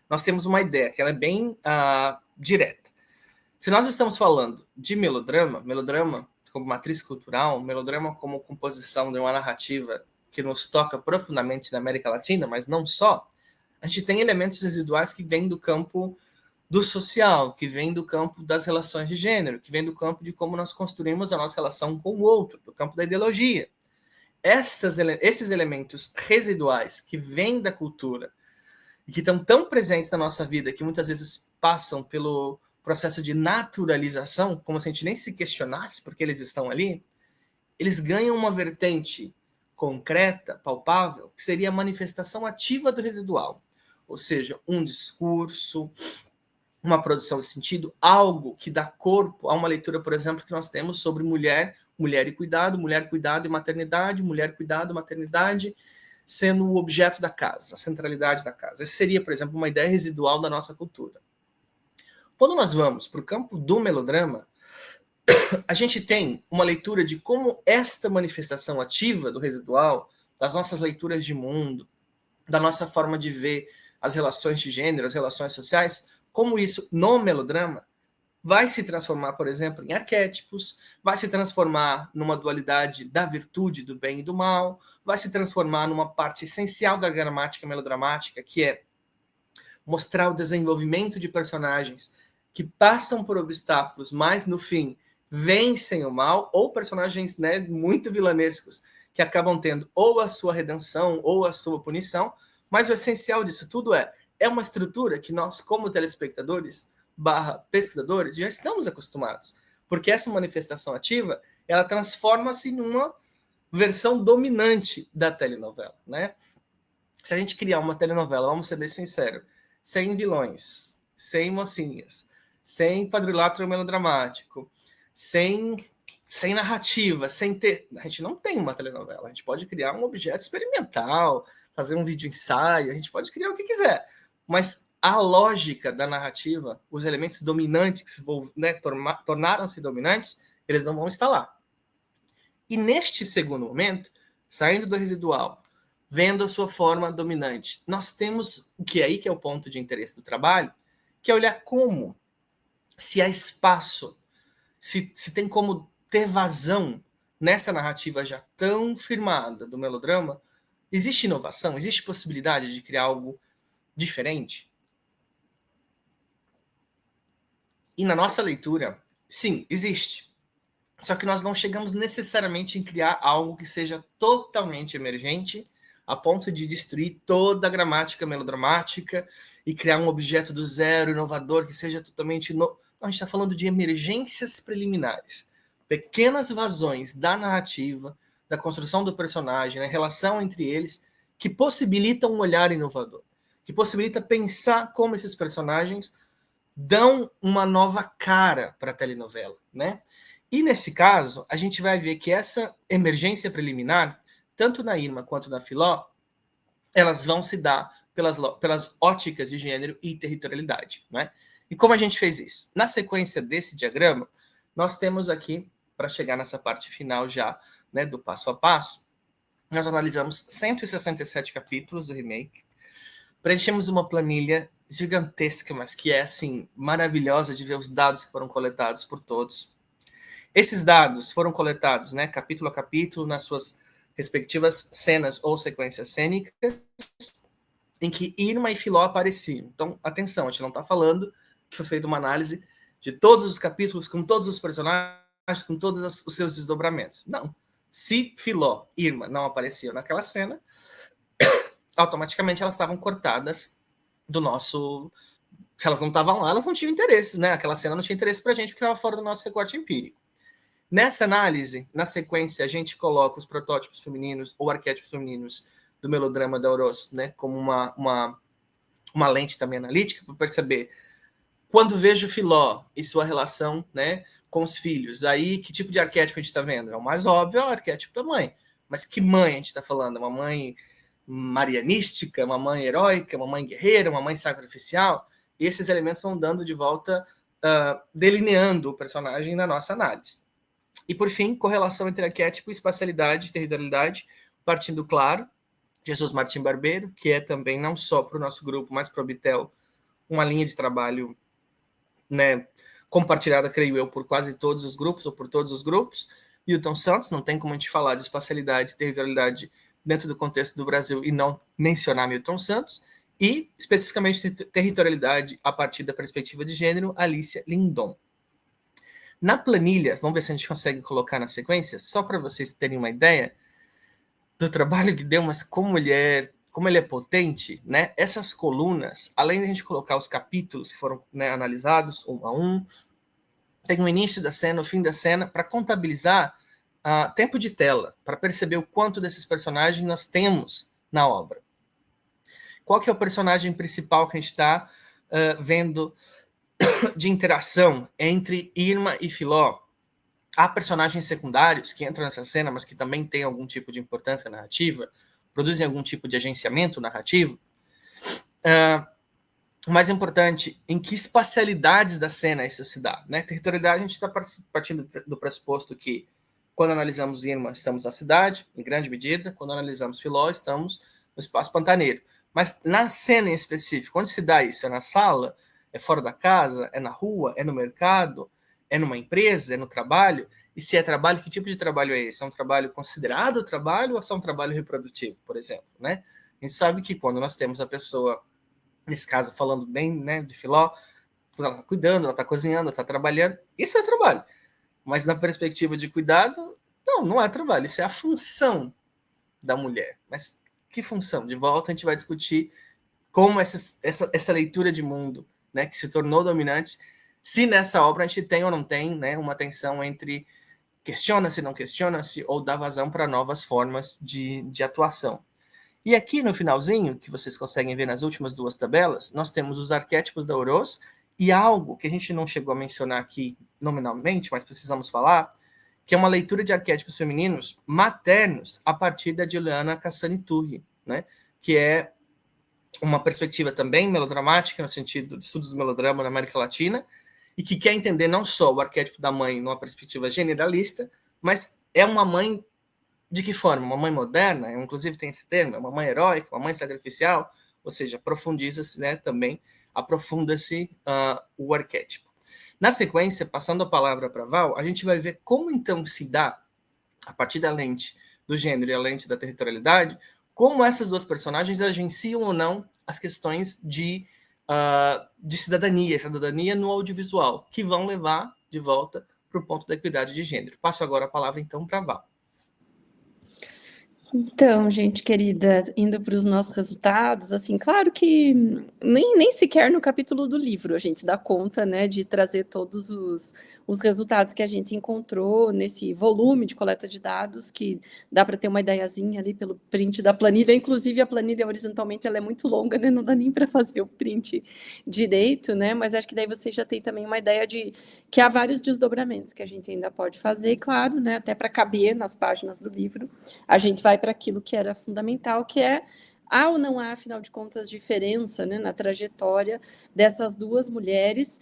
nós temos uma ideia que ela é bem direta. Se nós estamos falando de melodrama como matriz cultural, melodrama como composição de uma narrativa que nos toca profundamente na América Latina, mas não só, a gente tem elementos residuais que vêm do campo do social, que vêm do campo das relações de gênero, que vêm do campo de como nós construímos a nossa relação com o outro, do campo da ideologia. Esses elementos residuais que vêm da cultura e que estão tão presentes na nossa vida, que muitas vezes passam pelo processo de naturalização, como se a gente nem se questionasse porque eles estão ali, eles ganham uma vertente concreta, palpável, que seria a manifestação ativa do residual. Ou seja, um discurso, uma produção de sentido, algo que dá corpo a uma leitura, por exemplo, que nós temos sobre mulher e cuidado, mulher, cuidado e maternidade, mulher, cuidado, maternidade, sendo o objeto da casa, a centralidade da casa. Essa seria, por exemplo, uma ideia residual da nossa cultura. Quando nós vamos para o campo do melodrama, a gente tem uma leitura de como esta manifestação ativa do residual, das nossas leituras de mundo, da nossa forma de ver as relações de gênero, as relações sociais, como isso, no melodrama, vai se transformar, por exemplo, em arquétipos, vai se transformar numa dualidade da virtude, do bem e do mal, vai se transformar numa parte essencial da gramática melodramática, que é mostrar o desenvolvimento de personagens que passam por obstáculos, mas no fim vencem o mal, ou personagens, né, muito vilanescos, que acabam tendo ou a sua redenção ou a sua punição, mas o essencial disso tudo é uma estrutura que nós, como telespectadores / pesquisadores, já estamos acostumados, porque essa manifestação ativa, ela transforma-se em uma versão dominante da telenovela, né? Se a gente criar uma telenovela, vamos ser bem sinceros, sem vilões, sem mocinhas, sem quadrilátero melodramático, sem narrativa, sem ter... A gente não tem uma telenovela. A gente pode criar um objeto experimental, fazer um vídeo ensaio, a gente pode criar o que quiser. Mas a lógica da narrativa, os elementos dominantes que né, tornaram-se dominantes, eles não vão estar lá. E neste segundo momento, saindo do residual, vendo a sua forma dominante, nós temos o que é aí que é o ponto de interesse do trabalho, que é olhar como, se há espaço, se tem como ter vazão nessa narrativa já tão firmada do melodrama, existe inovação, existe possibilidade de criar algo diferente? E na nossa leitura, sim, existe. Só que nós não chegamos necessariamente em criar algo que seja totalmente emergente, a ponto de destruir toda a gramática melodramática e criar um objeto do zero, inovador, que seja totalmente... Não, a gente está falando de emergências preliminares. Pequenas vazões da narrativa, da construção do personagem, a relação entre eles, que possibilitam um olhar inovador, que possibilita pensar como esses personagens dão uma nova cara para a telenovela, né? E nesse caso, a gente vai ver que essa emergência preliminar, tanto na Irma quanto na Filó, elas vão se dar pelas óticas de gênero e territorialidade, né? E como a gente fez isso? Na sequência desse diagrama, nós temos aqui, para chegar nessa parte final já, né, do passo a passo, nós analisamos 167 capítulos do remake, preenchemos uma planilha gigantesca, mas que é, assim, maravilhosa de ver os dados que foram coletados por todos. Esses dados foram coletados, né, capítulo a capítulo, nas suas respectivas cenas ou sequências cênicas, em que Irma e Filó apareciam. Então, atenção, a gente não está falando que foi feita uma análise de todos os capítulos, com todos os personagens, com todos os seus desdobramentos. Não. Se Filó e Irma não apareciam naquela cena, automaticamente elas estavam cortadas do nosso... Se elas não estavam lá, elas não tinham interesse, né? Aquela cena não tinha interesse pra gente, porque estava fora do nosso recorte empírico. Nessa análise, na sequência, a gente coloca os protótipos femininos ou arquétipos femininos do melodrama da Oroz, né, como uma lente também analítica, para perceber quando vejo Filó e sua relação, né, com os filhos. Aí, que tipo de arquétipo a gente está vendo? É o mais óbvio, é o arquétipo da mãe. Mas que mãe a gente está falando? Uma mãe marianística, uma mãe heróica, uma mãe guerreira, uma mãe sacrificial? E esses elementos vão dando de volta, delineando o personagem na nossa análise. E, por fim, correlação entre arquétipo, espacialidade e territorialidade, partindo, claro, Jesus Martim Barbeiro, que é também não só para o nosso grupo, mas para o Bitel, uma linha de trabalho, né, compartilhada, creio eu, por quase todos os grupos, ou por todos os grupos. Milton Santos, não tem como a gente falar de espacialidade e territorialidade dentro do contexto do Brasil e não mencionar Milton Santos, e, especificamente, territorialidade a partir da perspectiva de gênero, Alicia Lindon. Na planilha, vamos ver se a gente consegue colocar na sequência, só para vocês terem uma ideia do trabalho que deu, mas como ele é potente, né? Essas colunas, além de a gente colocar os capítulos que foram, né, analisados, 1 a 1, tem o início da cena, o fim da cena, para contabilizar tempo de tela, para perceber o quanto desses personagens nós temos na obra. Qual que é o personagem principal que a gente está vendo de interação entre Irma e Filó? Há personagens secundários que entram nessa cena, mas que também têm algum tipo de importância narrativa, produzem algum tipo de agenciamento narrativo. O mais importante, em que espacialidades da cena isso se dá, né? Territorialidade, a gente está partindo do pressuposto que, quando analisamos Irma, estamos na cidade, em grande medida. Quando analisamos Filó, estamos no espaço pantaneiro. Mas na cena em específico, onde se dá isso? É na sala? É fora da casa? É na rua? É no mercado? É numa empresa? É no trabalho? E se é trabalho, que tipo de trabalho é esse? É um trabalho considerado trabalho ou é só um trabalho reprodutivo, por exemplo, né? A gente sabe que quando nós temos a pessoa, nesse caso, falando bem, né, de Filó, ela está cuidando, ela está cozinhando, ela está trabalhando, isso é trabalho. Mas na perspectiva de cuidado, não é trabalho, isso é a função da mulher. Mas que função? De volta a gente vai discutir como essa leitura de mundo, né, que se tornou dominante, se nessa obra a gente tem ou não tem, né, uma tensão entre questiona-se, não questiona-se, ou dá vazão para novas formas de atuação. E aqui no finalzinho, que vocês conseguem ver nas últimas duas tabelas, nós temos os arquétipos da Urós e algo que a gente não chegou a mencionar aqui nominalmente, mas precisamos falar, que é uma leitura de arquétipos femininos maternos a partir da Juliana Cassani-Turri, né? Que é uma perspectiva também melodramática, no sentido de estudos do melodrama na América Latina, e que quer entender não só o arquétipo da mãe numa perspectiva generalista, mas é uma mãe de que forma? Uma mãe moderna, inclusive tem esse termo, é uma mãe heróica, uma mãe sacrificial, ou seja, aprofundiza-se, né, também, aprofunda-se o arquétipo. Na sequência, passando a palavra para Val, a gente vai ver como então se dá, a partir da lente do gênero e a lente da territorialidade, como essas duas personagens agenciam ou não as questões de cidadania no audiovisual, que vão levar de volta para o ponto da equidade de gênero. Passo agora a palavra, então, para a Val. Então, gente querida, indo para os nossos resultados, assim, claro que nem sequer no capítulo do livro a gente dá conta, né, de trazer todos os resultados que a gente encontrou nesse volume de coleta de dados, que dá para ter uma ideiazinha ali pelo print da planilha. Inclusive, a planilha horizontalmente ela é muito longa, né, não dá nem para fazer o print direito, né, mas acho que daí você já tem também uma ideia de que há vários desdobramentos que a gente ainda pode fazer, claro, né, até para caber nas páginas do livro, a gente vai para aquilo que era fundamental, que é há ou não há, afinal de contas, diferença, né, na trajetória dessas duas mulheres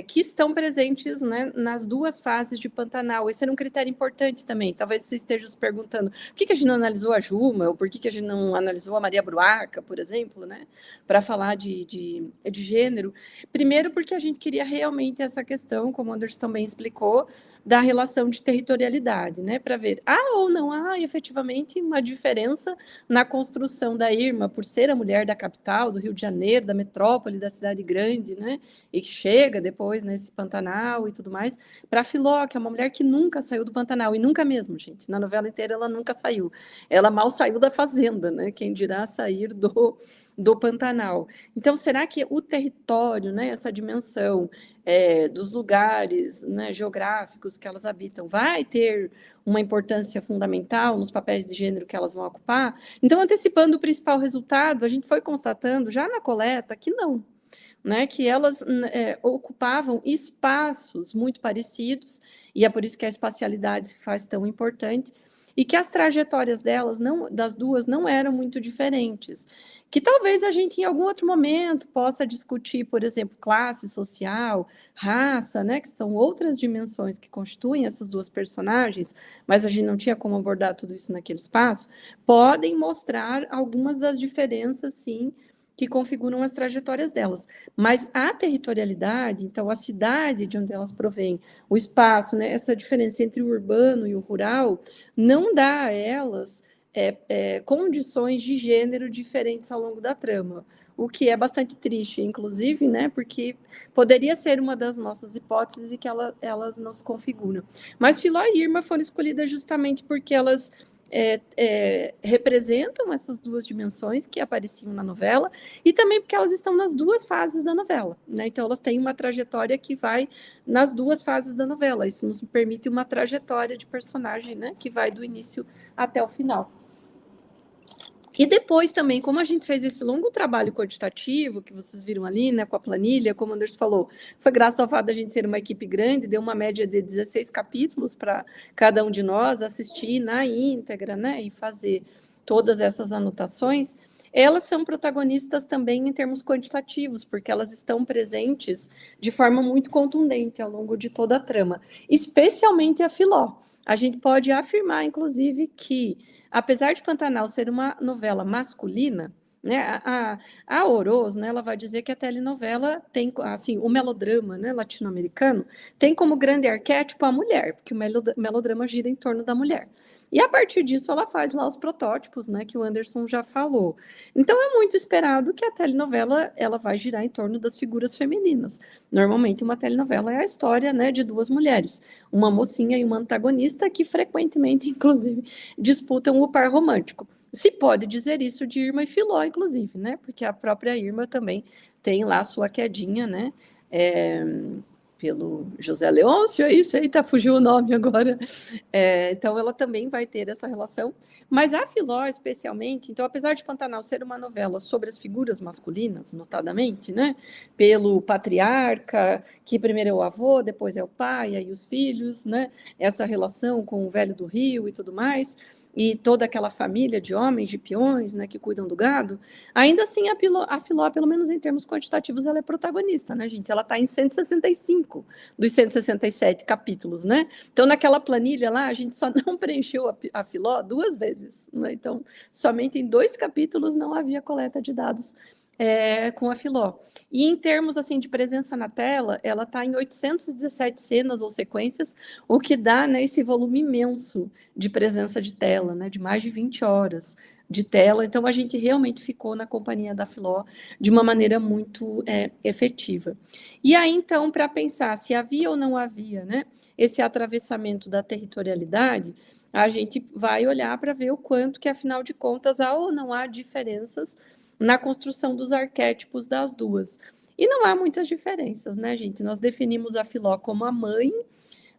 que estão presentes, né, nas duas fases de Pantanal. Esse era um critério importante também. Talvez você esteja se perguntando por que a gente não analisou a Juma, ou por que a gente não analisou a Maria Bruaca, por exemplo, né, para falar de gênero. Primeiro, porque a gente queria realmente essa questão, como o Anderson também explicou, da relação de territorialidade, né, para ver há ou não há efetivamente uma diferença na construção da Irma, por ser a mulher da capital, do Rio de Janeiro, da metrópole, da cidade grande, né, e que chega depois nesse Pantanal e tudo mais, para Filó, que é uma mulher que nunca saiu do Pantanal, e nunca mesmo, gente, na novela inteira ela nunca saiu, ela mal saiu da fazenda, né, quem dirá sair do Pantanal. Então, será que o território, né, essa dimensão dos lugares, né, geográficos que elas habitam vai ter uma importância fundamental nos papéis de gênero que elas vão ocupar? Então, antecipando o principal resultado, a gente foi constatando já na coleta que não, né, que elas ocupavam espaços muito parecidos, e é por isso que a espacialidade se faz tão importante, e que as trajetórias das duas não eram muito diferentes. Que talvez a gente, em algum outro momento, possa discutir, por exemplo, classe social, raça, né, que são outras dimensões que constituem essas duas personagens, mas a gente não tinha como abordar tudo isso naquele espaço, podem mostrar algumas das diferenças, sim, que configuram as trajetórias delas. Mas a territorialidade, então a cidade de onde elas provêm, o espaço, né, essa diferença entre o urbano e o rural, não dá a elas condições de gênero diferentes ao longo da trama, o que é bastante triste, inclusive, né, porque poderia ser uma das nossas hipóteses e que elas não se configuram. Mas Filó e Irma foram escolhidas justamente porque elas representam essas duas dimensões que apareciam na novela, e também porque elas estão nas duas fases da novela, né? Então elas têm uma trajetória que vai nas duas fases da novela. Isso nos permite uma trajetória de personagem, né, que vai do início até o final. E depois também, como a gente fez esse longo trabalho quantitativo, que vocês viram ali, né, com a planilha, como o Anderson falou, foi graças ao fato da gente ser uma equipe grande, deu uma média de 16 capítulos para cada um de nós assistir na íntegra, né, e fazer todas essas anotações. Elas são protagonistas também em termos quantitativos, porque elas estão presentes de forma muito contundente ao longo de toda a trama, especialmente a Filó. A gente pode afirmar, inclusive, que apesar de Pantanal ser uma novela masculina, né? A Oroz, né, ela vai dizer que a telenovela tem, assim, o melodrama, né, latino-americano tem como grande arquétipo a mulher, porque o melodrama gira em torno da mulher. E a partir disso ela faz lá os protótipos, né, que o Anderson já falou. Então é muito esperado que a telenovela ela vai girar em torno das figuras femininas. Normalmente uma telenovela é a história, né, de duas mulheres, uma mocinha e uma antagonista que frequentemente, inclusive, disputam o par romântico. Se pode dizer isso de Irma e Filó, inclusive, né? Porque a própria Irma também tem lá sua quedinha, né? Pelo José Leôncio, é isso? Eita, fugiu o nome agora. Então, ela também vai ter essa relação. Mas a Filó, especialmente, então, apesar de Pantanal ser uma novela sobre as figuras masculinas, notadamente, né? Pelo patriarca, que primeiro é o avô, depois é o pai, aí os filhos, né? Essa relação com o velho do Rio e tudo mais, e toda aquela família de homens, de peões, né, que cuidam do gado, ainda assim a Filó, pelo menos em termos quantitativos, ela é protagonista, né, gente? Ela está em 165 dos 167 capítulos, né? Então, naquela planilha lá, a gente só não preencheu a Filó 2 vezes, né? Então, somente em 2 capítulos não havia coleta de dados com a Filó. E em termos assim de presença na tela, ela está em 817 cenas ou sequências, o que dá, né, esse volume imenso de presença de tela, né, de mais de 20 horas de tela. Então a gente realmente ficou na companhia da Filó de uma maneira muito efetiva. E aí então, para pensar se havia ou não havia, né, esse atravessamento da territorialidade, a gente vai olhar para ver o quanto que, afinal de contas, há ou não há diferenças na construção dos arquétipos das duas. E não há muitas diferenças, né, gente? Nós definimos a Filó como a mãe,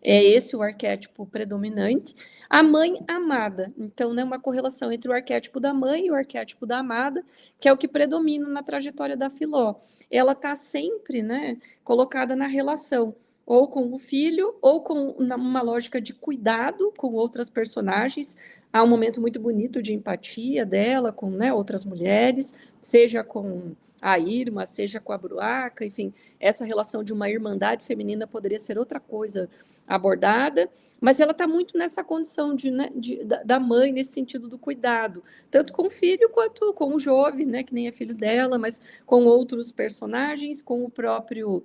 é esse o arquétipo predominante, a mãe amada. Então, né, uma correlação entre o arquétipo da mãe e o arquétipo da amada, que é o que predomina na trajetória da Filó. Ela está sempre, né, colocada na relação ou com o filho, ou com uma lógica de cuidado com outras personagens. Há um momento muito bonito de empatia dela com, né, outras mulheres, seja com a Irma, seja com a Bruaca, enfim, essa relação de uma irmandade feminina poderia ser outra coisa abordada, mas ela está muito nessa condição da mãe, nesse sentido do cuidado, tanto com o filho quanto com o Jove, né, que nem é filho dela, mas com outros personagens, com o próprio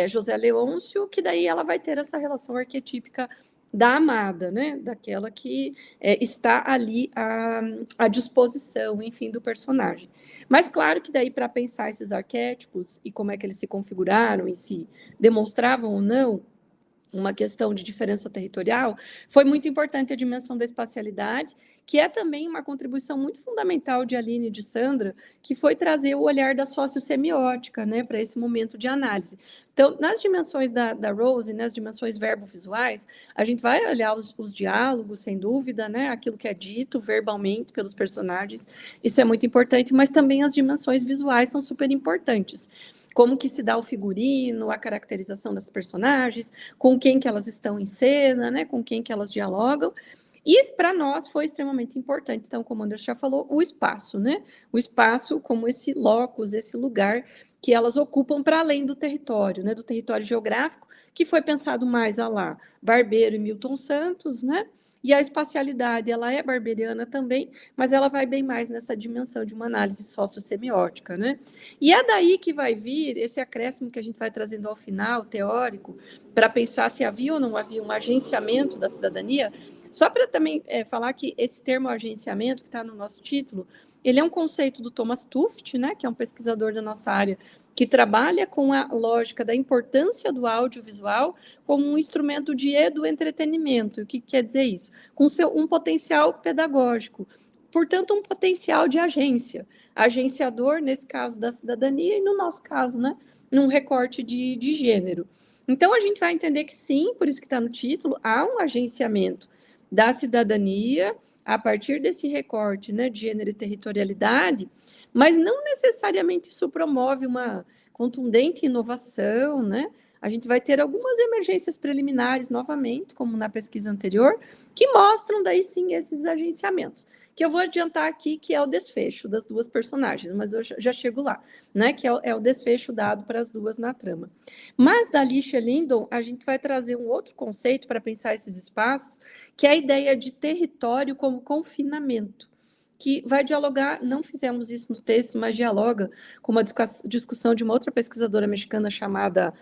José Leôncio, que daí ela vai ter essa relação arquetípica da amada, né, daquela que está ali à disposição, enfim, do personagem. Mas claro que daí, para pensar esses arquétipos e como é que eles se configuraram e se demonstravam ou não uma questão de diferença territorial, foi muito importante a dimensão da espacialidade, que é também uma contribuição muito fundamental de Aline e de Sandra, que foi trazer o olhar da sociossemiótica, né, para esse momento de análise. Então, nas dimensões da Rose, nas dimensões verbo-visuais, a gente vai olhar os diálogos, sem dúvida, né, aquilo que é dito verbalmente pelos personagens, isso é muito importante, mas também as dimensões visuais são super importantes. Como que se dá o figurino, a caracterização das personagens, com quem que elas estão em cena, né, com quem que elas dialogam. E para nós foi extremamente importante, então, como o Anderson já falou, o espaço, né? O espaço como esse locus, esse lugar que elas ocupam para além do território, né? Do território geográfico, que foi pensado mais lá Barbeiro e Milton Santos, né? E a espacialidade, ela é barberiana também, mas ela vai bem mais nessa dimensão de uma análise sociossemiótica, né? E é daí que vai vir esse acréscimo que a gente vai trazendo ao final, teórico, para pensar se havia ou não havia um agenciamento da cidadania. Só para também falar que esse termo agenciamento, que está no nosso título, ele é um conceito do Thomas Tuft, né, que é um pesquisador da nossa área, que trabalha com a lógica da importância do audiovisual como um instrumento de eduentretenimento. O que quer dizer isso? Com um potencial pedagógico, portanto, um potencial de agência. Agenciador, nesse caso, da cidadania, e no nosso caso, né, num recorte de gênero. Então, a gente vai entender que sim, por isso que está no título, há um agenciamento da cidadania a partir desse recorte, né, de gênero e territorialidade, mas não necessariamente isso promove uma contundente inovação, né? A gente vai ter algumas emergências preliminares novamente, como na pesquisa anterior, que mostram daí sim esses agenciamentos, que eu vou adiantar aqui, que é o desfecho das duas personagens, mas eu já chego lá, né? Que é o desfecho dado para as duas na trama. Mas da Alicia Lindon, a gente vai trazer um outro conceito para pensar esses espaços, que é a ideia de território como confinamento. que vai dialogar, não fizemos isso no texto, mas dialoga com uma discussão de uma outra pesquisadora mexicana chamada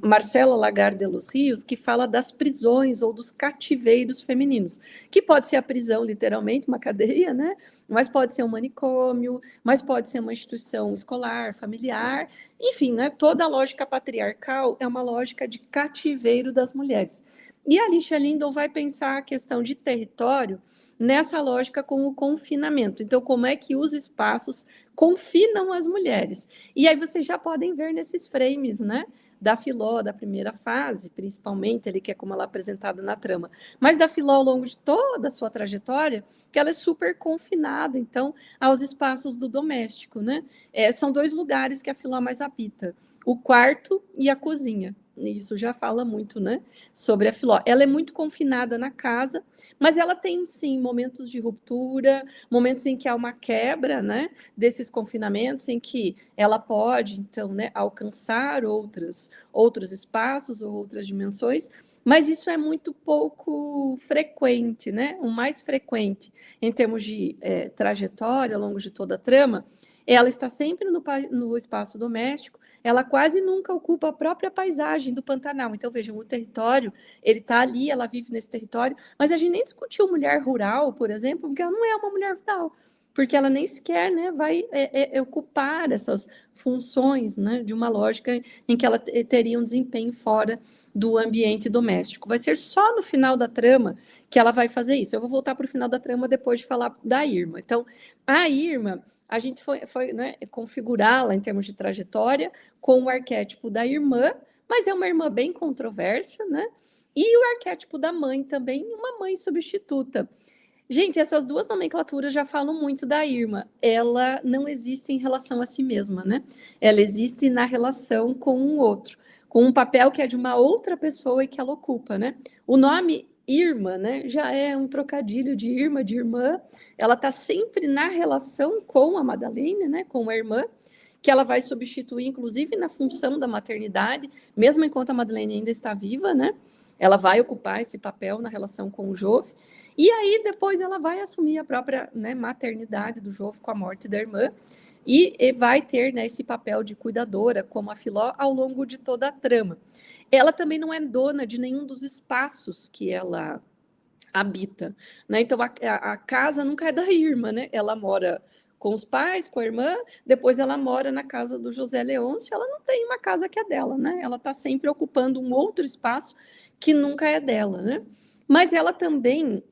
Marcela Lagarde de los Rios, que fala das prisões ou dos cativeiros femininos, que pode ser a prisão, literalmente, uma cadeia, né? Mas pode ser um manicômio, mas pode ser uma instituição escolar, familiar, enfim, né? Toda a lógica patriarcal é uma lógica de cativeiro das mulheres. E a Alicia Lindon vai pensar a questão de território nessa lógica com o confinamento. Então, como é que os espaços confinam as mulheres? E aí vocês já podem ver nesses frames, né? Da Filó, da primeira fase, principalmente, ali, que é como ela é apresentada na trama, mas da Filó ao longo de toda a sua trajetória, que ela é super confinada, então, aos espaços do doméstico, né? São 2 lugares que a Filó mais habita, o quarto e a cozinha. Isso já fala muito, né, sobre a Filó. Ela é muito confinada na casa, mas ela tem, sim, momentos de ruptura, momentos em que há uma quebra, né, desses confinamentos, em que ela pode, então, né, alcançar outros espaços ou outras dimensões, mas isso é muito pouco frequente, né? O mais frequente, em termos de trajetória, ao longo de toda a trama, ela está sempre no espaço doméstico, ela quase nunca ocupa a própria paisagem do Pantanal. Então, vejam, o território, ele está ali, ela vive nesse território, mas a gente nem discutiu mulher rural, por exemplo, porque ela não é uma mulher rural, porque ela nem sequer, né, vai ocupar essas funções, né, de uma lógica em que ela teria um desempenho fora do ambiente doméstico. Vai ser só no final da trama que ela vai fazer isso. Eu vou voltar para o final da trama depois de falar da Irma. Então, a Irma, a gente foi né, configurá-la em termos de trajetória com o arquétipo da irmã, mas é uma irmã bem controversa, né? E o arquétipo da mãe também, uma mãe substituta. Gente, essas 2 nomenclaturas já falam muito da Irma. Ela não existe em relação a si mesma, né? Ela existe na relação com um outro, com um papel que é de uma outra pessoa e que ela ocupa, né? O nome Irma, né, já é um trocadilho de Irma, de irmã. Ela está sempre na relação com a Madalena, né, com a irmã, que ela vai substituir, inclusive, na função da maternidade, mesmo enquanto a Madalena ainda está viva, né? Ela vai ocupar esse papel na relação com o Jove. E aí, depois, ela vai assumir a própria, né, maternidade do Jove com a morte da irmã e vai ter, né, esse papel de cuidadora, como a Filó, ao longo de toda a trama. Ela também não é dona de nenhum dos espaços que ela habita, né? Então, a casa nunca é da Irma, né? Ela mora com os pais, com a irmã, depois ela mora na casa do José Leôncio, ela não tem uma casa que é dela, né? Ela está sempre ocupando um outro espaço que nunca é dela, né? Mas ela também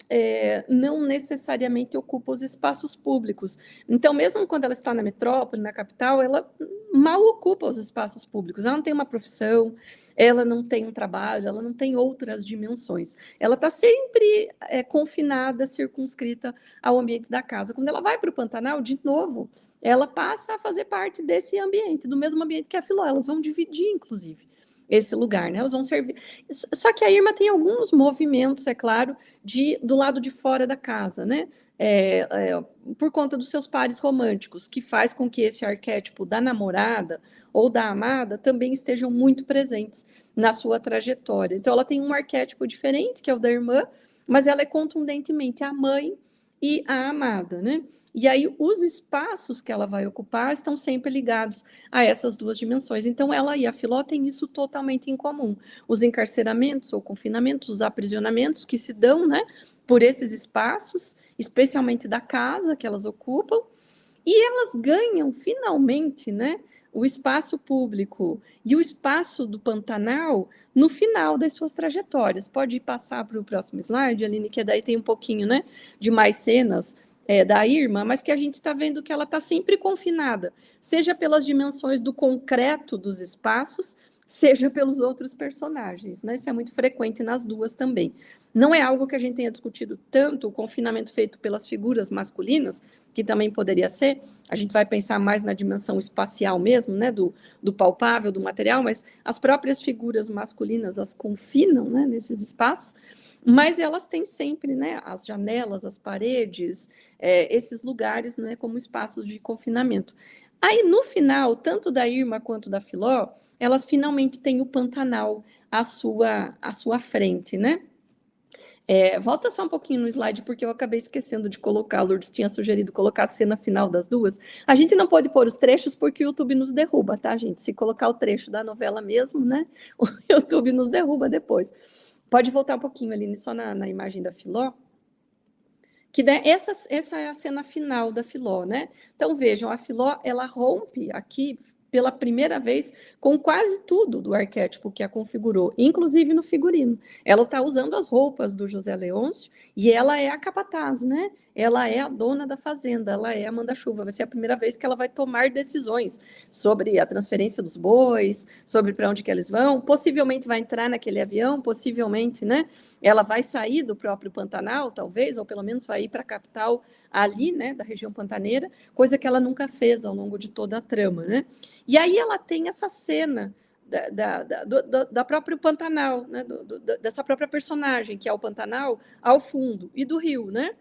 não necessariamente ocupa os espaços públicos. Então, mesmo quando ela está na metrópole, na capital, ela mal ocupa os espaços públicos. Ela não tem uma profissão, ela não tem um trabalho, ela não tem outras dimensões. Ela está sempre confinada, circunscrita ao ambiente da casa. Quando ela vai para o Pantanal, de novo, ela passa a fazer parte desse ambiente, do mesmo ambiente que a Filó. Elas vão dividir, inclusive, esse lugar, né? Elas vão servir. Só que a Irma tem alguns movimentos, é claro, do lado de fora da casa, né? Por conta dos seus pares românticos, que faz com que esse arquétipo da namorada ou da amada também estejam muito presentes na sua trajetória. Então, ela tem um arquétipo diferente, que é o da irmã, mas ela é contundentemente a mãe e a amada, né? E aí os espaços que ela vai ocupar estão sempre ligados a essas 2 dimensões. Então, ela e a Filó têm isso totalmente em comum. Os encarceramentos ou confinamentos, os aprisionamentos que se dão, né, por esses espaços, especialmente da casa que elas ocupam, e elas ganham finalmente, né, o espaço público e o espaço do Pantanal no final das suas trajetórias. Pode passar para o próximo slide, Aline, que daí tem um pouquinho, né, de mais cenas da Irma, mas que a gente está vendo que ela está sempre confinada, seja pelas dimensões do concreto dos espaços, seja pelos outros personagens, né? Isso é muito frequente nas 2 também. Não é algo que a gente tenha discutido tanto, o confinamento feito pelas figuras masculinas, que também poderia ser, a gente vai pensar mais na dimensão espacial mesmo, né, do palpável, do material, mas as próprias figuras masculinas as confinam, né, nesses espaços, mas elas têm sempre, né, as janelas, as paredes, esses lugares, né, como espaços de confinamento. Aí, no final, tanto da Irma quanto da Filó, elas finalmente têm o Pantanal à sua frente, né? Volta só um pouquinho no slide, porque eu acabei esquecendo de colocar. A Lourdes tinha sugerido colocar a cena final das duas. A gente não pode pôr os trechos porque o YouTube nos derruba, tá, gente? Se colocar o trecho da novela mesmo, né? O YouTube nos derruba depois. Pode voltar um pouquinho ali, só na imagem da Filó. Essa é a cena final da Filó, né? Então, vejam, a Filó, ela rompe aqui pela primeira vez com quase tudo do arquétipo que a configurou, inclusive no figurino. Ela está usando as roupas do José Leôncio e ela é a capataz, né? Ela é a dona da fazenda, ela é a manda-chuva. Vai ser a primeira vez que ela vai tomar decisões sobre a transferência dos bois, sobre para onde que eles vão, possivelmente vai entrar naquele avião, possivelmente, né? Ela vai sair do próprio Pantanal, talvez, ou pelo menos vai ir para a capital ali, né, da região pantaneira, coisa que ela nunca fez ao longo de toda a trama, né? E aí ela tem essa cena da própria Pantanal, né, dessa própria personagem, que é o Pantanal, ao fundo, e do rio, né?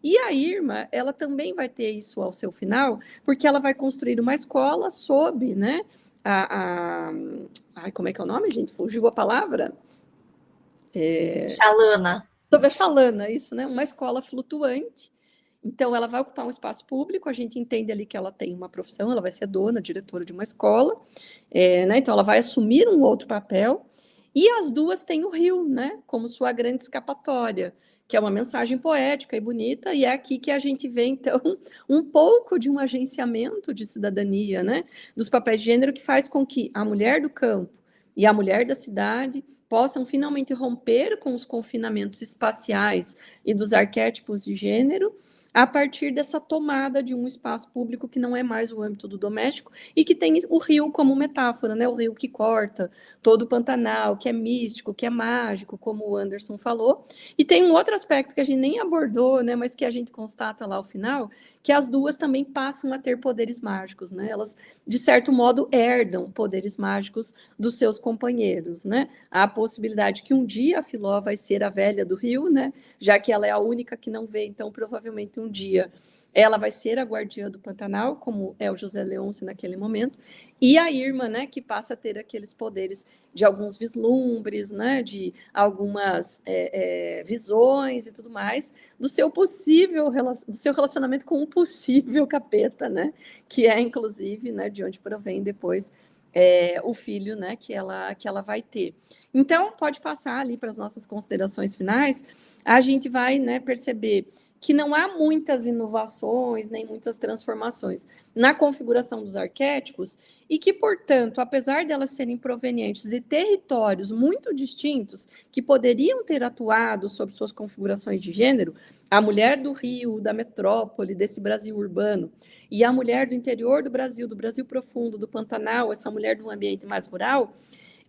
E a Irma, ela também vai ter isso ao seu final, porque ela vai construir uma escola sob, né, ai, como é que é o nome, gente? Fugiu a palavra? Xalana. Sob a Xalana, isso, né? Uma escola flutuante. Então, ela vai ocupar um espaço público, a gente entende ali que ela tem uma profissão, ela vai ser dona, diretora de uma escola, né? Então ela vai assumir um outro papel, e as duas têm o rio, né? Como sua grande escapatória, que é uma mensagem poética e bonita, e é aqui que a gente vê, então, um pouco de um agenciamento de cidadania, né? Dos papéis de gênero, que faz com que a mulher do campo e a mulher da cidade possam finalmente romper com os confinamentos espaciais e dos arquétipos de gênero, a partir dessa tomada de um espaço público que não é mais o âmbito do doméstico e que tem o rio como metáfora, né? O rio que corta todo o Pantanal, que é místico, que é mágico, como o Anderson falou. E tem um outro aspecto que a gente nem abordou, né? Mas que a gente constata lá ao final, que as duas também passam a ter poderes mágicos, né? Elas, de certo modo, herdam poderes mágicos dos seus companheiros, né? Há a possibilidade que um dia a Filó vai ser a velha do rio, né? Já que ela é a única que não vê, então provavelmente um dia ela vai ser a guardiã do Pantanal, como é o José Leôncio naquele momento, e a Irma, né, que passa a ter aqueles poderes de alguns vislumbres, né, de algumas visões e tudo mais, do seu relacionamento com um possível capeta, né, que é inclusive, né, de onde provém depois o filho, né, que ela vai ter. Então, pode passar ali para as nossas considerações finais, a gente vai, né, perceber que não há muitas inovações, nem muitas transformações na configuração dos arquétipos, e que, portanto, apesar delas serem provenientes de territórios muito distintos, que poderiam ter atuado sobre suas configurações de gênero, a mulher do Rio, da metrópole, desse Brasil urbano, e a mulher do interior do Brasil profundo, do Pantanal, essa mulher do ambiente mais rural,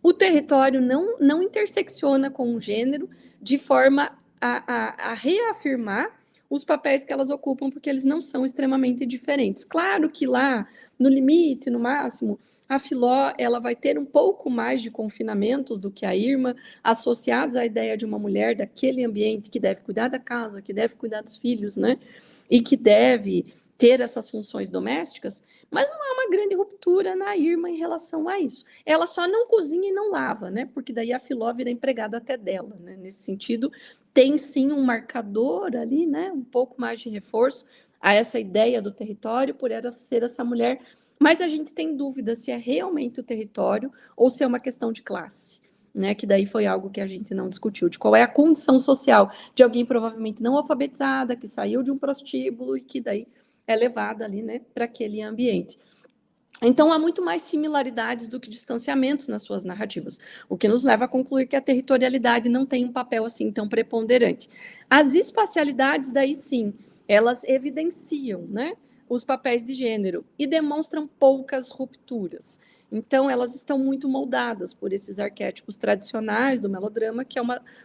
o território não intersecciona com o gênero de forma a reafirmar os papéis que elas ocupam, porque eles não são extremamente diferentes. Claro que lá, no limite, no máximo, a Filó ela vai ter um pouco mais de confinamentos do que a Irma, associados à ideia de uma mulher daquele ambiente que deve cuidar da casa, que deve cuidar dos filhos, né? E que deve ter essas funções domésticas, mas não há uma grande ruptura na Irma em relação a isso. Ela só não cozinha e não lava, né? Porque daí a Filó vira empregada até dela, né? Nesse sentido, tem sim um marcador ali, né? Um pouco mais de reforço a essa ideia do território por ela ser essa mulher, mas a gente tem dúvida se é realmente o território ou se é uma questão de classe. Né, que daí foi algo que a gente não discutiu, de qual é a condição social de alguém provavelmente não alfabetizada, que saiu de um prostíbulo e que daí é levada ali, né, para aquele ambiente. Então, há muito mais similaridades do que distanciamentos nas suas narrativas, o que nos leva a concluir que a territorialidade não tem um papel assim tão preponderante. As espacialidades, daí sim, elas evidenciam, né, os papéis de gênero e demonstram poucas rupturas. Então, elas estão muito moldadas por esses arquétipos tradicionais do melodrama, que é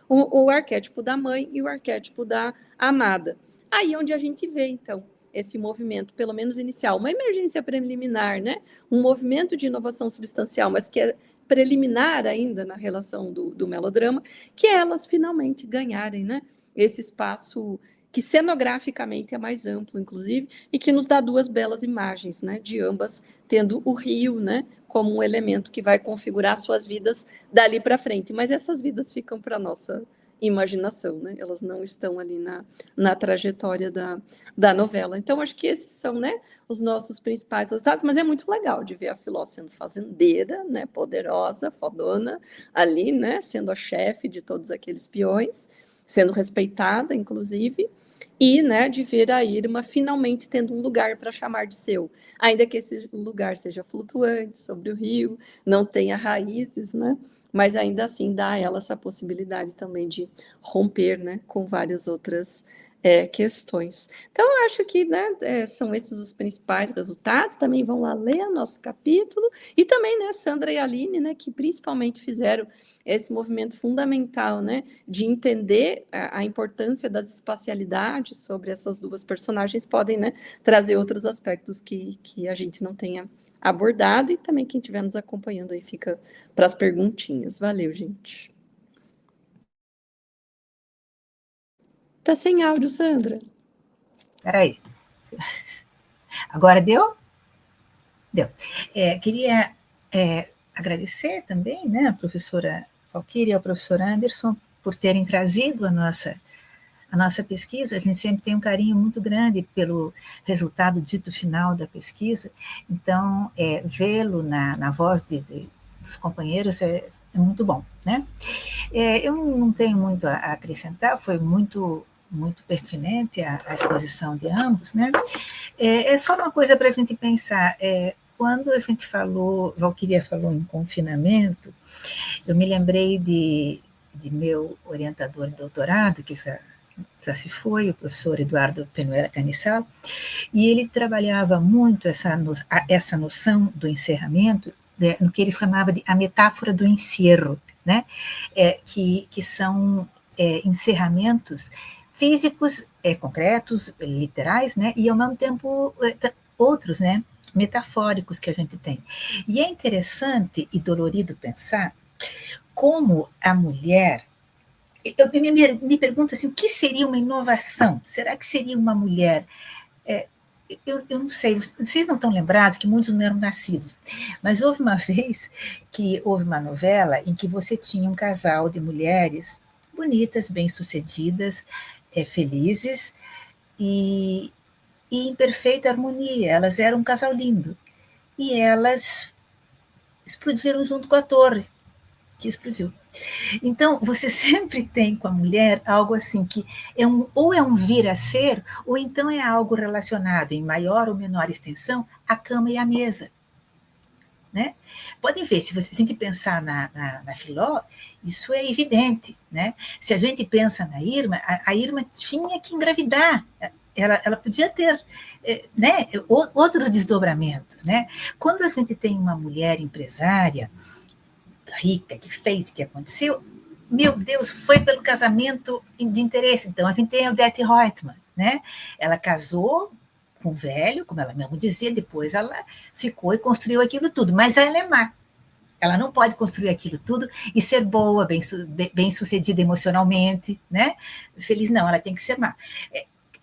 o arquétipo da mãe e o arquétipo da amada. Aí onde a gente vê, então, esse movimento, pelo menos inicial, uma emergência preliminar, né? Um movimento de inovação substancial, mas que é preliminar ainda na relação do melodrama, que é elas finalmente ganharem, né, esse espaço que cenograficamente é mais amplo, inclusive, e que nos dá duas belas imagens, né, de ambas tendo o rio, né, como um elemento que vai configurar suas vidas dali para frente. Mas essas vidas ficam para nossa imaginação, né? Elas não estão ali na trajetória da novela. Então, acho que esses são, né, os nossos principais resultados, mas é muito legal de ver a Filó sendo fazendeira, né, poderosa, fodona, ali, né, sendo a chefe de todos aqueles peões, sendo respeitada, inclusive, e, né, de ver a Irma finalmente tendo um lugar para chamar de seu, ainda que esse lugar seja flutuante sobre o rio, não tenha raízes, né, mas ainda assim dá a ela essa possibilidade também de romper, né, com várias outras questões. Então, eu acho que, né, são esses os principais resultados. Também vão lá ler o nosso capítulo, e também, né, Sandra e Aline, né, que principalmente fizeram esse movimento fundamental, né, de entender a importância das espacialidades sobre essas duas personagens, podem, né, trazer outros aspectos que a gente não tenha abordado, e também quem estiver nos acompanhando aí fica para as perguntinhas. Valeu, gente. Tá sem áudio, Sandra. Peraí. Agora deu? Deu. Queria agradecer também, né, a professora Valquíria e ao professor Anderson por terem trazido a nossa pesquisa. A gente sempre tem um carinho muito grande pelo resultado dito final da pesquisa, então vê-lo na voz dos companheiros é muito bom, né? Eu não tenho muito a acrescentar, foi muito pertinente a exposição de ambos, né? É só uma coisa para a gente pensar. Quando a gente Valquíria falou em confinamento, eu me lembrei de meu orientador de doutorado, que já se foi, o professor Eduardo Penuela Canissal, e ele trabalhava muito essa noção do encerramento, no que ele chamava de a metáfora do encerro, né? Que são encerramentos físicos, concretos, literais, né? E ao mesmo tempo outros, né, metafóricos que a gente tem. E é interessante e dolorido pensar como a mulher... Eu me pergunto assim, o que seria uma inovação? Será que seria uma mulher... Eu não sei, vocês não estão lembrados que muitos não eram nascidos, mas houve uma vez que houve uma novela em que você tinha um casal de mulheres bonitas, bem-sucedidas, felizes e em perfeita harmonia. Elas eram um casal lindo. E elas explodiram junto com a torre, que explodiu. Então, você sempre tem com a mulher algo assim que ou é um vir a ser, ou então é algo relacionado em maior ou menor extensão à cama e à mesa. Né? Podem ver, se a gente pensar na Filó, isso é evidente. Né? Se a gente pensa na Irma, a Irma tinha que engravidar. Ela podia ter, né, outros desdobramentos. Né? Quando a gente tem uma mulher empresária, rica, que fez, que aconteceu, meu Deus, foi pelo casamento de interesse. Então, a gente tem a Odete Roitman, né? Ela casou com o velho, como ela mesmo dizia, depois ela ficou e construiu aquilo tudo, mas ela é má. Ela não pode construir aquilo tudo e ser boa, bem sucedida emocionalmente, né? Feliz, não, ela tem que ser má.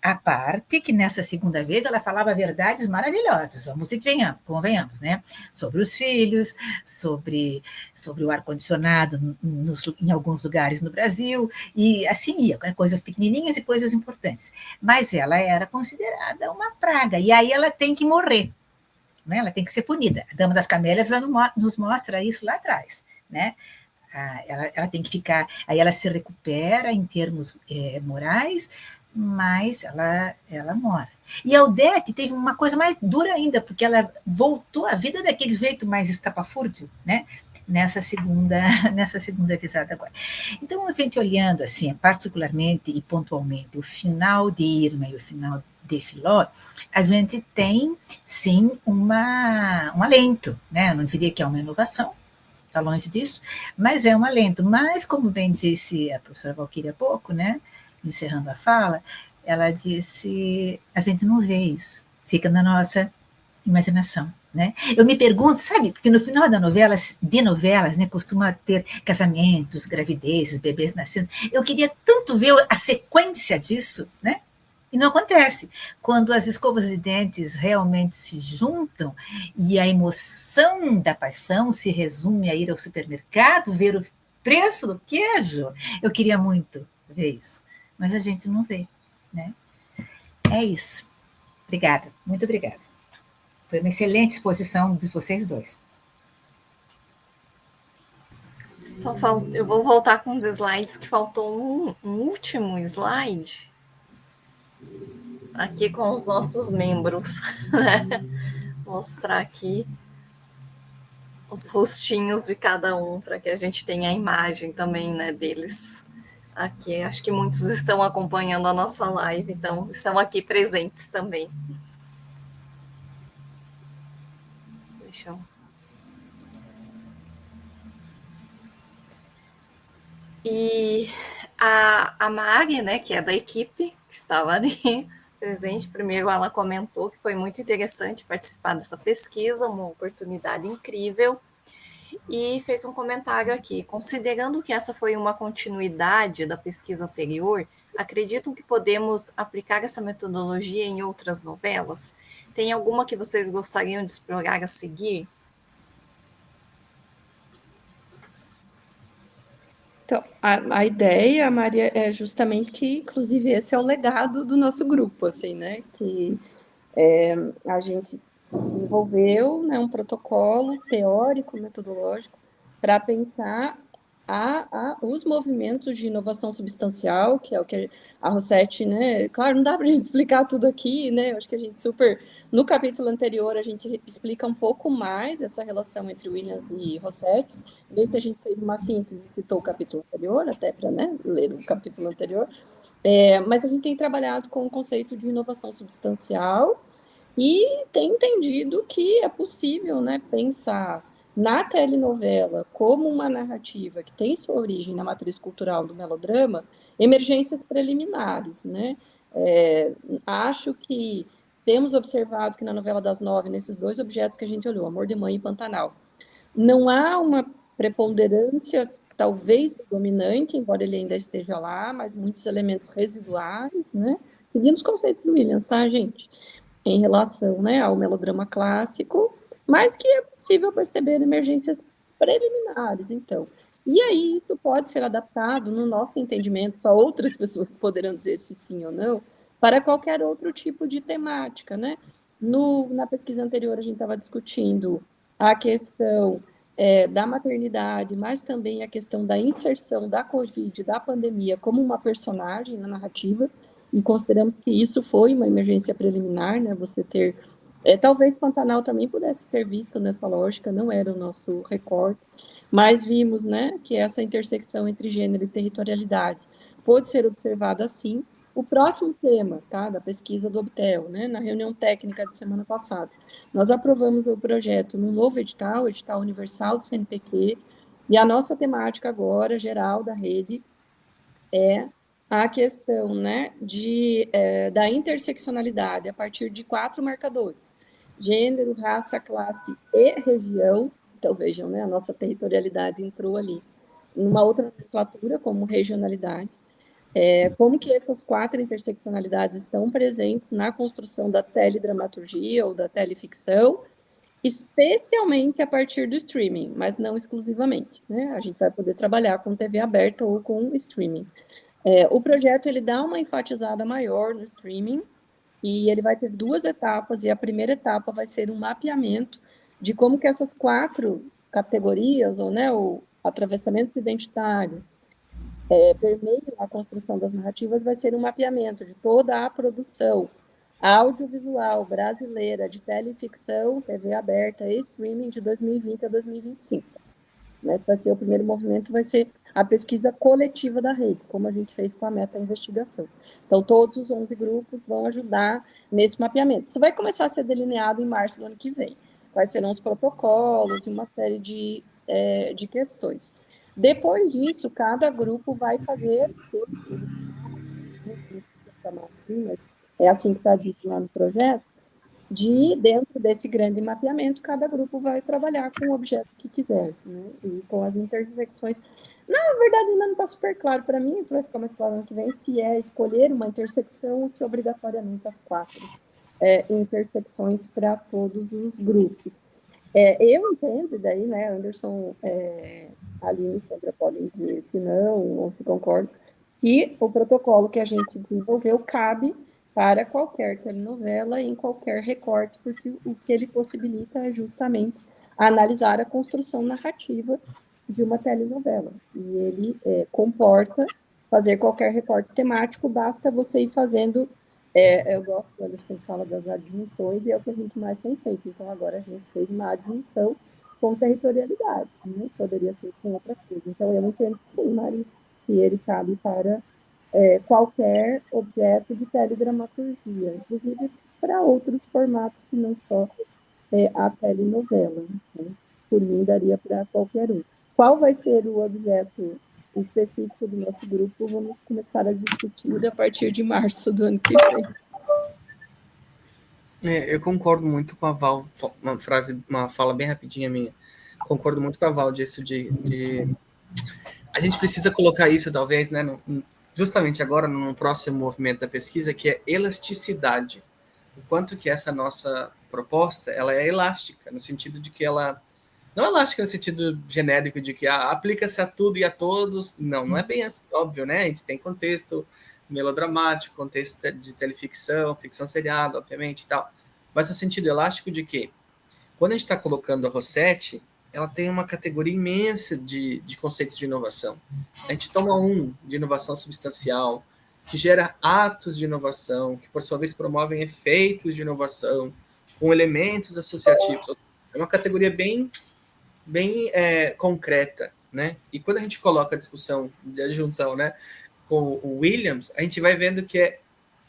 A parte que nessa segunda vez ela falava verdades maravilhosas, vamos e convenhamos, né? Sobre os filhos, sobre o ar-condicionado em alguns lugares no Brasil, e assim ia, coisas pequenininhas e coisas importantes. Mas ela era considerada uma praga, e aí ela tem que morrer, né? Ela tem que ser punida. A Dama das Camélias já nos mostra isso lá atrás, né? Ela tem que ficar, aí ela se recupera em termos morais, mas ela mora. E a Odete teve uma coisa mais dura ainda, porque ela voltou à vida daquele jeito mais estapafúrdio, né? Nessa segunda visada agora. Então, a gente olhando assim, particularmente e pontualmente, o final de Irma e o final de Filó, a gente tem, sim, um alento, né? Eu não diria que é uma inovação, está longe disso, mas é um alento. Mas, como bem disse a professora Valquíria há pouco, né? Encerrando a fala, ela disse, a gente não vê isso, fica na nossa imaginação. Né? Eu me pergunto, sabe, porque no final de novelas, né, costuma ter casamentos, gravidezes, bebês nascendo. Eu queria tanto ver a sequência disso, né? E não acontece. Quando as escovas de dentes realmente se juntam e a emoção da paixão se resume a ir ao supermercado, ver preço do queijo. Eu queria muito ver isso, mas a gente não vê, né? É isso. Obrigada, muito obrigada. Foi uma excelente exposição de vocês dois. Eu vou voltar com os slides, que faltou um último slide aqui com os nossos membros, né? Mostrar aqui os rostinhos de cada um, para que a gente tenha a imagem também, né, deles aqui. Acho que muitos estão acompanhando a nossa live, então estão aqui presentes também. Deixa eu... E a Mari, né, que é da equipe, que estava ali presente, primeiro ela comentou que foi muito interessante participar dessa pesquisa, uma oportunidade incrível, e fez um comentário aqui: considerando que essa foi uma continuidade da pesquisa anterior, acreditam que podemos aplicar essa metodologia em outras novelas? Tem alguma que vocês gostariam de explorar a seguir? Então, a ideia, Maria, é justamente que, inclusive, esse é o legado do nosso grupo, assim, né? Que a gente desenvolveu, né, um protocolo teórico, metodológico, para pensar os movimentos de inovação substancial, que é o que a Rossetti, né? Claro, não dá para a gente explicar tudo aqui, né? Eu acho que a gente no capítulo anterior, a gente explica um pouco mais essa relação entre Williams e Rossetti. Nesse a gente fez uma síntese e citou o capítulo anterior, até para, né, ler o capítulo anterior. Mas a gente tem trabalhado com o conceito de inovação substancial e tem entendido que é possível, né, pensar na telenovela como uma narrativa que tem sua origem na matriz cultural do melodrama, emergências preliminares, né? Acho que temos observado que na novela das 9, nesses dois objetos que a gente olhou, Amor de Mãe e Pantanal, não há uma preponderância, talvez, do dominante, embora ele ainda esteja lá, mas muitos elementos residuais, né? Seguimos os conceitos do Williams, tá, gente? Em relação, né, ao melodrama clássico, mas que é possível perceber emergências preliminares, então. E aí isso pode ser adaptado, no nosso entendimento, para outras pessoas poderão dizer se sim ou não, para qualquer outro tipo de temática, né? Na pesquisa anterior, a gente estava discutindo a questão da maternidade, mas também a questão da inserção da Covid, da pandemia, como uma personagem na narrativa, e consideramos que isso foi uma emergência preliminar, né? Você ter... talvez Pantanal também pudesse ser visto nessa lógica, não era o nosso recorte, mas vimos, né, que essa intersecção entre gênero e territorialidade pode ser observada assim. O próximo tema, tá, da pesquisa do Obtel, né, na reunião técnica de semana passada, nós aprovamos o projeto no novo edital universal do CNPq, e a nossa temática agora, geral da rede, é a questão, né, da interseccionalidade a partir de 4 marcadores: gênero, raça, classe e região. Então, vejam, né, a nossa territorialidade entrou ali numa outra nomenclatura, como regionalidade. Como que essas 4 interseccionalidades estão presentes na construção da teledramaturgia ou da teleficção, especialmente a partir do streaming, mas não exclusivamente, né? A gente vai poder trabalhar com TV aberta ou com streaming. O projeto ele dá uma enfatizada maior no streaming e ele vai ter 2 etapas, e a primeira etapa vai ser um mapeamento de como que essas 4 categorias, ou, né, o atravessamentos identitários, permeiam a construção das narrativas. Vai ser um mapeamento de toda a produção audiovisual brasileira de teleficção, TV aberta e streaming de 2020 a 2025. Esse vai ser o primeiro movimento, vai ser a pesquisa coletiva da rede, como a gente fez com a meta-investigação. Então, todos os 11 grupos vão ajudar nesse mapeamento. Isso vai começar a ser delineado em março do ano que vem. Quais serão os protocolos e uma série de questões. Depois disso, cada grupo vai fazer o seu estudo, assim, mas é assim que está dito lá no projeto, dentro desse grande mapeamento, cada grupo vai trabalhar com o objeto que quiser, né? E com as intersecções. Na verdade, ainda não está super claro para mim, isso vai ficar mais claro no ano que vem, se é escolher uma intersecção ou se obrigatoriamente as 4 intersecções para todos os grupos. Eu entendo, e daí, né, Anderson Aline e Sandra podem dizer se não ou se concordam, e o protocolo que a gente desenvolveu cabe para qualquer telenovela em qualquer recorte, porque o que ele possibilita é justamente analisar a construção narrativa de uma telenovela. E ele comporta fazer qualquer recorte temático, basta você ir fazendo. Eu gosto quando você fala das adjunções, e é o que a gente mais tem feito. Então, agora a gente fez uma adjunção com territorialidade, né? Poderia ser com outra coisa. Então, eu entendo que sim, Mari, que ele cabe para qualquer objeto de teledramaturgia, inclusive para outros formatos que não só a telenovela. Né? Por mim, daria para qualquer um. Qual vai ser o objeto específico do nosso grupo? Vamos começar a discutir a partir de março do ano que vem. Eu concordo muito com a Val, uma fala bem rapidinha minha. Concordo muito com a Val disso de a gente precisa colocar isso, talvez, né, justamente agora, no próximo movimento da pesquisa, que é elasticidade. O quanto que essa nossa proposta, ela é elástica, no sentido de que ela não é elástica no sentido genérico de que aplica-se a tudo e a todos. Não é bem assim, óbvio, né? A gente tem contexto melodramático, contexto de teleficção, ficção seriada, obviamente, e tal. Mas no sentido elástico de que, quando a gente está colocando a Rossetti, ela tem uma categoria imensa de conceitos de inovação. A gente toma de inovação substancial, que gera atos de inovação, que por sua vez promovem efeitos de inovação, com elementos associativos. É uma categoria bem concreta, né? E quando a gente coloca a discussão de adjunção, né, com o Williams, a gente vai vendo que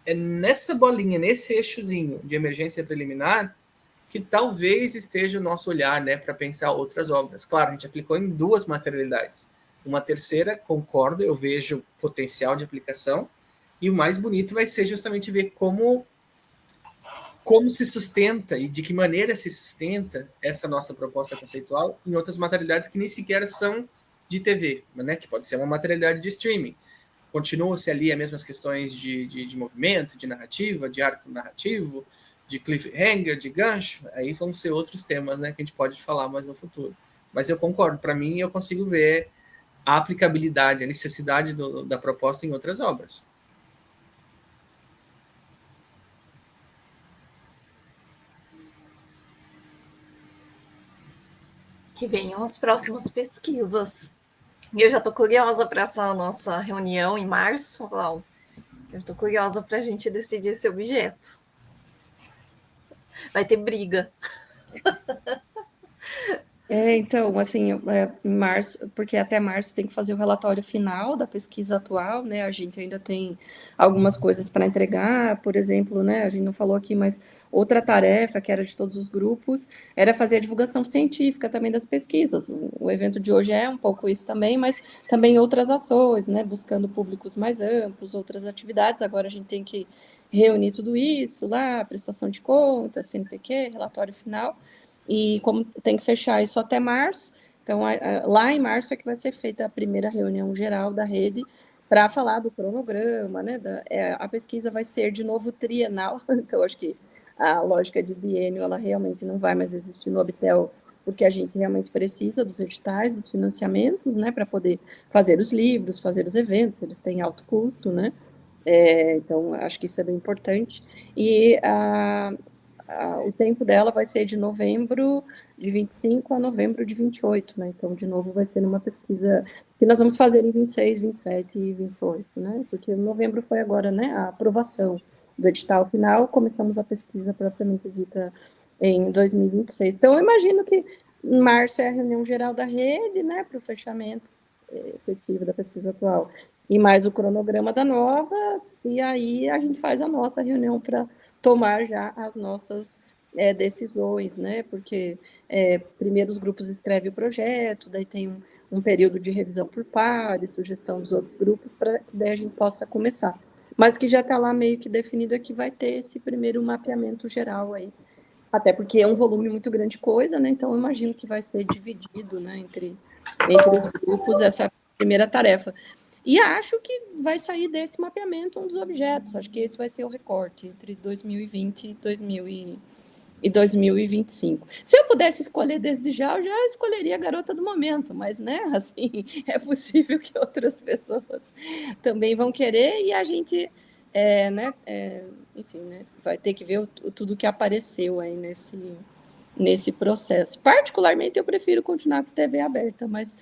é nessa bolinha, nesse eixozinho de emergência preliminar, que talvez esteja o nosso olhar, né, para pensar outras obras. Claro, a gente aplicou em 2 materialidades. Uma terceira, concordo, eu vejo potencial de aplicação, e o mais bonito vai ser justamente ver como se sustenta e de que maneira se sustenta essa nossa proposta conceitual em outras materialidades que nem sequer são de TV, né, que pode ser uma materialidade de streaming. Continuam-se ali as mesmas questões de movimento, de narrativa, de arco narrativo, de cliffhanger, de gancho, aí vão ser outros temas, né, que a gente pode falar mais no futuro. Mas eu concordo, para mim eu consigo ver a aplicabilidade, a necessidade da proposta em outras obras. Que venham as próximas pesquisas. E eu já estou curiosa para essa nossa reunião em março, Val. Eu estou curiosa para a gente decidir esse objeto. Vai ter briga. Então, assim, em março, porque até março tem que fazer o relatório final da pesquisa atual, né? A gente ainda tem algumas coisas para entregar, por exemplo, né? A gente não falou aqui, mas outra tarefa que era de todos os grupos era fazer a divulgação científica também das pesquisas. O evento de hoje é um pouco isso também, mas também outras ações, né? Buscando públicos mais amplos, outras atividades. Agora a gente tem que reunir tudo isso lá, prestação de contas, CNPq, relatório final. E como tem que fechar isso até março, então lá em março é que vai ser feita a primeira reunião geral da rede para falar do cronograma, né? A pesquisa vai ser de novo trienal, então acho que a lógica de biênio ela realmente não vai mais existir no Obtel, porque a gente realmente precisa dos editais, dos financiamentos, né, para poder fazer os livros, fazer os eventos, eles têm alto custo, né? Então acho que isso é bem importante. E o tempo dela vai ser de novembro de 25 a novembro de 28, né? Então, de novo, vai ser numa pesquisa que nós vamos fazer em 26, 27 e 28, né? Porque novembro foi agora, né, a aprovação do edital final, começamos a pesquisa propriamente dita em 2026. Então, eu imagino que em março é a reunião geral da rede, né, para o fechamento efetivo da pesquisa atual, e mais o cronograma da nova, e aí a gente faz a nossa reunião para tomar já as nossas decisões, né? Porque primeiro os grupos escrevem o projeto, daí tem um período de revisão por pares, sugestão dos outros grupos, para que daí a gente possa começar. Mas o que já está lá meio que definido é que vai ter esse primeiro mapeamento geral aí, até porque é um volume muito grande de coisa, né? Então eu imagino que vai ser dividido, né, entre os grupos essa primeira tarefa. E acho que vai sair desse mapeamento um dos objetos. Acho que esse vai ser o recorte entre 2020 e e 2025. Se eu pudesse escolher desde já, eu já escolheria a garota do momento, mas, né, assim, é possível que outras pessoas também vão querer e a gente, enfim, né, vai ter que ver tudo que apareceu aí nesse processo. Particularmente, eu prefiro continuar com TV aberta, mas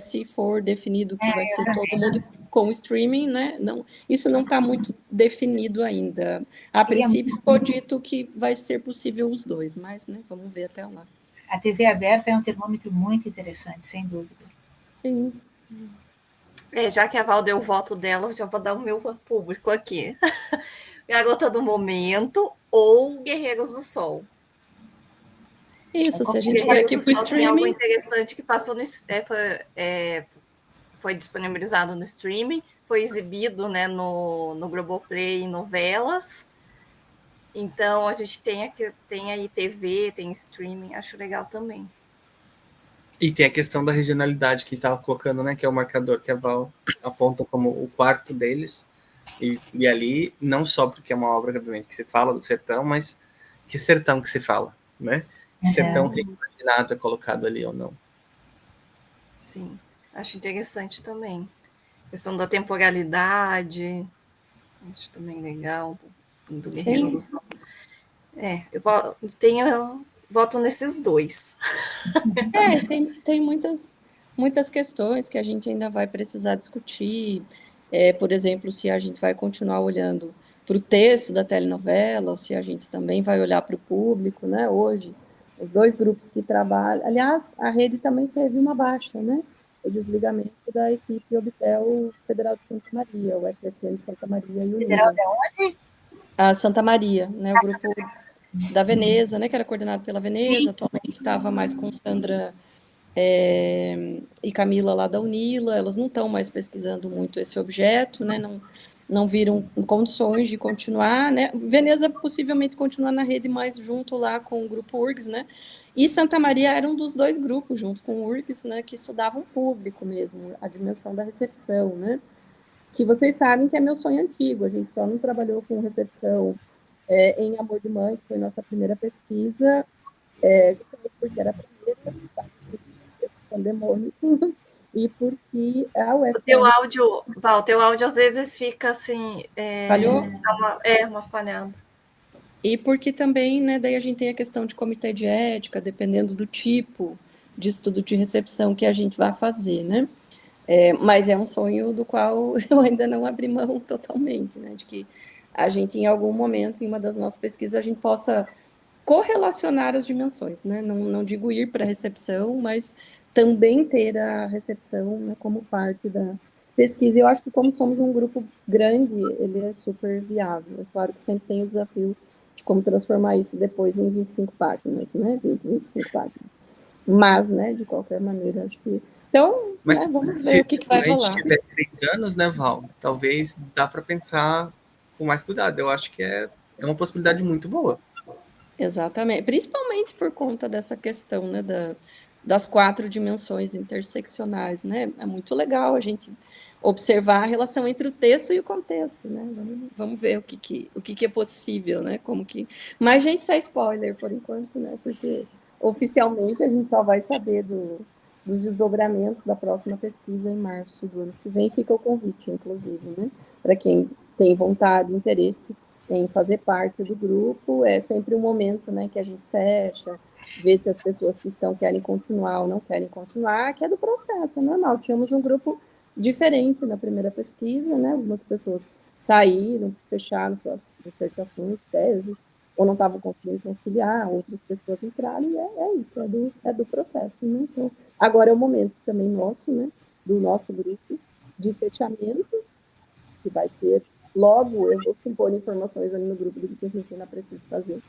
se for definido que vai ser todo mundo com streaming, né? Não, isso não está muito definido ainda. A princípio, foi dito que vai ser possível os dois, mas, né, vamos ver até lá. A TV aberta é um termômetro muito interessante, sem dúvida. Sim. Já que a Val deu o voto dela, eu já vou dar o meu público aqui. Garota do Momento ou Guerreiros do Sol. Isso, se a gente vai aqui para o streaming... Tem algo interessante que passou foi disponibilizado no streaming, foi exibido, né, no Globoplay em novelas. Então, a gente tem aí TV, tem streaming, acho legal também. E tem a questão da regionalidade que a gente estava colocando, né, que é o marcador que a Val aponta como o quarto deles. E ali, não só porque é uma obra, obviamente, que se fala do sertão, mas que sertão que se fala, né? Que sertão reimaginado é colocado ali ou não. Sim, acho interessante também. A questão da temporalidade, acho também legal, do Guerreiro do Sol. Eu voto nesses dois. Tem muitas questões que a gente ainda vai precisar discutir. Por exemplo, se a gente vai continuar olhando para o texto da telenovela, ou se a gente também vai olhar para o público, né? Hoje, os dois grupos que trabalham... Aliás, a rede também teve uma baixa, né? O desligamento da equipe Obtel Federal de Santa Maria, o FSM Santa Maria e o Federal de onde? A Santa Maria, né? O grupo da Veneza, né? Que era coordenado pela Veneza, atualmente estava mais com Sandra e Camila lá da Unila. Elas não estão mais pesquisando muito esse objeto, né? Não viram condições de continuar, né? Veneza possivelmente continua na rede mais junto lá com o grupo URGS, né? E Santa Maria era um dos dois grupos, junto com o URGS, né? Que estudavam público mesmo, a dimensão da recepção, né? Que vocês sabem que é meu sonho antigo, a gente só não trabalhou com recepção em Amor de Mãe, que foi nossa primeira pesquisa, justamente porque era a primeira que estava pandemônico, e porque a UFRJ... O teu áudio às vezes fica assim... Falhou? Uma falhada. E porque também, né, daí a gente tem a questão de comitê de ética, dependendo do tipo de estudo de recepção que a gente vai fazer, né? Mas é um sonho do qual eu ainda não abri mão totalmente, né? De que a gente, em algum momento, em uma das nossas pesquisas, a gente possa correlacionar as dimensões, né? Não digo ir para a recepção, mas também ter a recepção, né, como parte da pesquisa. Eu acho que, como somos um grupo grande, ele é super viável. É claro que sempre tem o desafio de como transformar isso depois em 25 páginas, né? 25 páginas. Mas, né, de qualquer maneira, acho que... Então, mas, né, vamos ver o que vai rolar. Se a gente tiver 3 anos, né, Val? Talvez dá para pensar com mais cuidado. Eu acho que é uma possibilidade muito boa. Exatamente. Principalmente por conta dessa questão, né, das 4 dimensões interseccionais, né? É muito legal a gente observar a relação entre o texto e o contexto, né? Vamos ver o que é possível, né? Mas, gente, isso é spoiler por enquanto, né? Porque oficialmente a gente só vai saber dos desdobramentos da próxima pesquisa em março do ano que vem. Fica o convite, inclusive, né? Para quem tem vontade, interesse em fazer parte do grupo, é sempre um momento, né, que a gente fecha, vê se as pessoas que estão querem continuar ou não querem continuar, que é do processo, é normal. Tínhamos um grupo diferente na primeira pesquisa, né, algumas pessoas saíram, fecharam suas dissertações, teses, ou não estavam conseguindo conciliar, outras pessoas entraram, e é isso, é do processo, né. Então, agora é o momento também nosso, né, do nosso grupo de fechamento, que vai ser logo. Eu vou compor informações ali no grupo do que a gente ainda precisa fazer.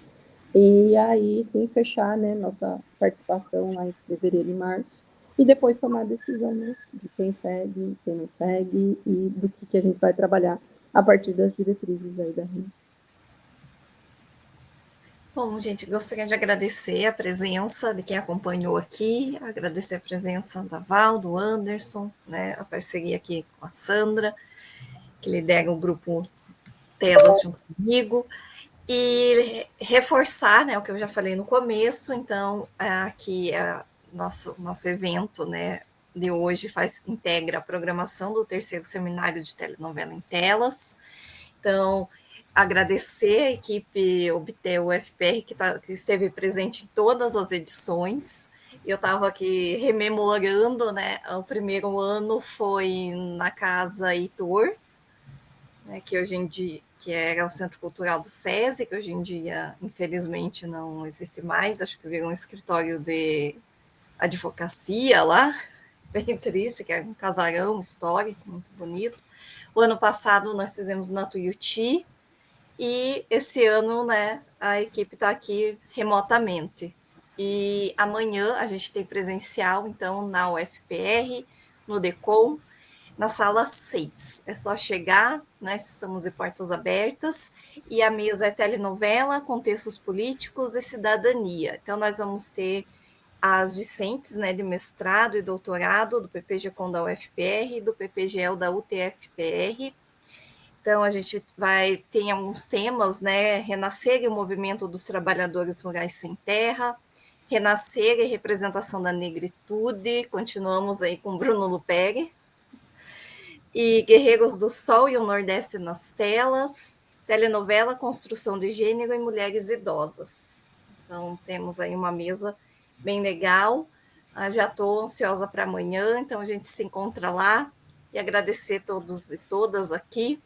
E aí, sim, fechar, né, nossa participação lá em fevereiro e março. E depois tomar a decisão, né, de quem segue, quem não segue, e do que a gente vai trabalhar a partir das diretrizes aí da RIM. Bom, gente, gostaria de agradecer a presença de quem acompanhou aqui, agradecer a presença da Val, do Anderson, né, a parceria aqui com a Sandra, que lidera o grupo Telas junto comigo, E reforçar, né, o que eu já falei no começo, então, aqui nosso evento, né, de hoje integra a programação do 3º Seminário de Telenovela em Telas. Então, agradecer a equipe Obtel UFPR, que esteve presente em todas as edições. Eu estava aqui rememorando, né, o primeiro ano foi na Casa Heitor, né, que hoje em dia que era o Centro Cultural do SESI, que hoje em dia, infelizmente, não existe mais, acho que virou um escritório de advocacia lá, bem triste, que era um casarão histórico, muito bonito. O ano passado nós fizemos na Tuiuti, e esse ano, né, a equipe está aqui remotamente. E amanhã a gente tem presencial, então, na UFPR, no DECOM, na sala 6. É só chegar, né? Estamos de portas abertas, e a mesa é telenovela, contextos políticos e cidadania. Então, nós vamos ter as discentes, né, de mestrado e doutorado do PPG-Com da UFPR e do PPGL da UTFPR. Então, a gente tem alguns temas, né? Renascer e o movimento dos trabalhadores rurais sem terra, renascer e representação da negritude, continuamos aí com Bruno Luperi, e Guerreiros do Sol e o Nordeste nas telas, telenovela, construção de gênero e mulheres idosas. Então, temos aí uma mesa bem legal. Já estou ansiosa para amanhã, então a gente se encontra lá, e agradecer todos e todas aqui,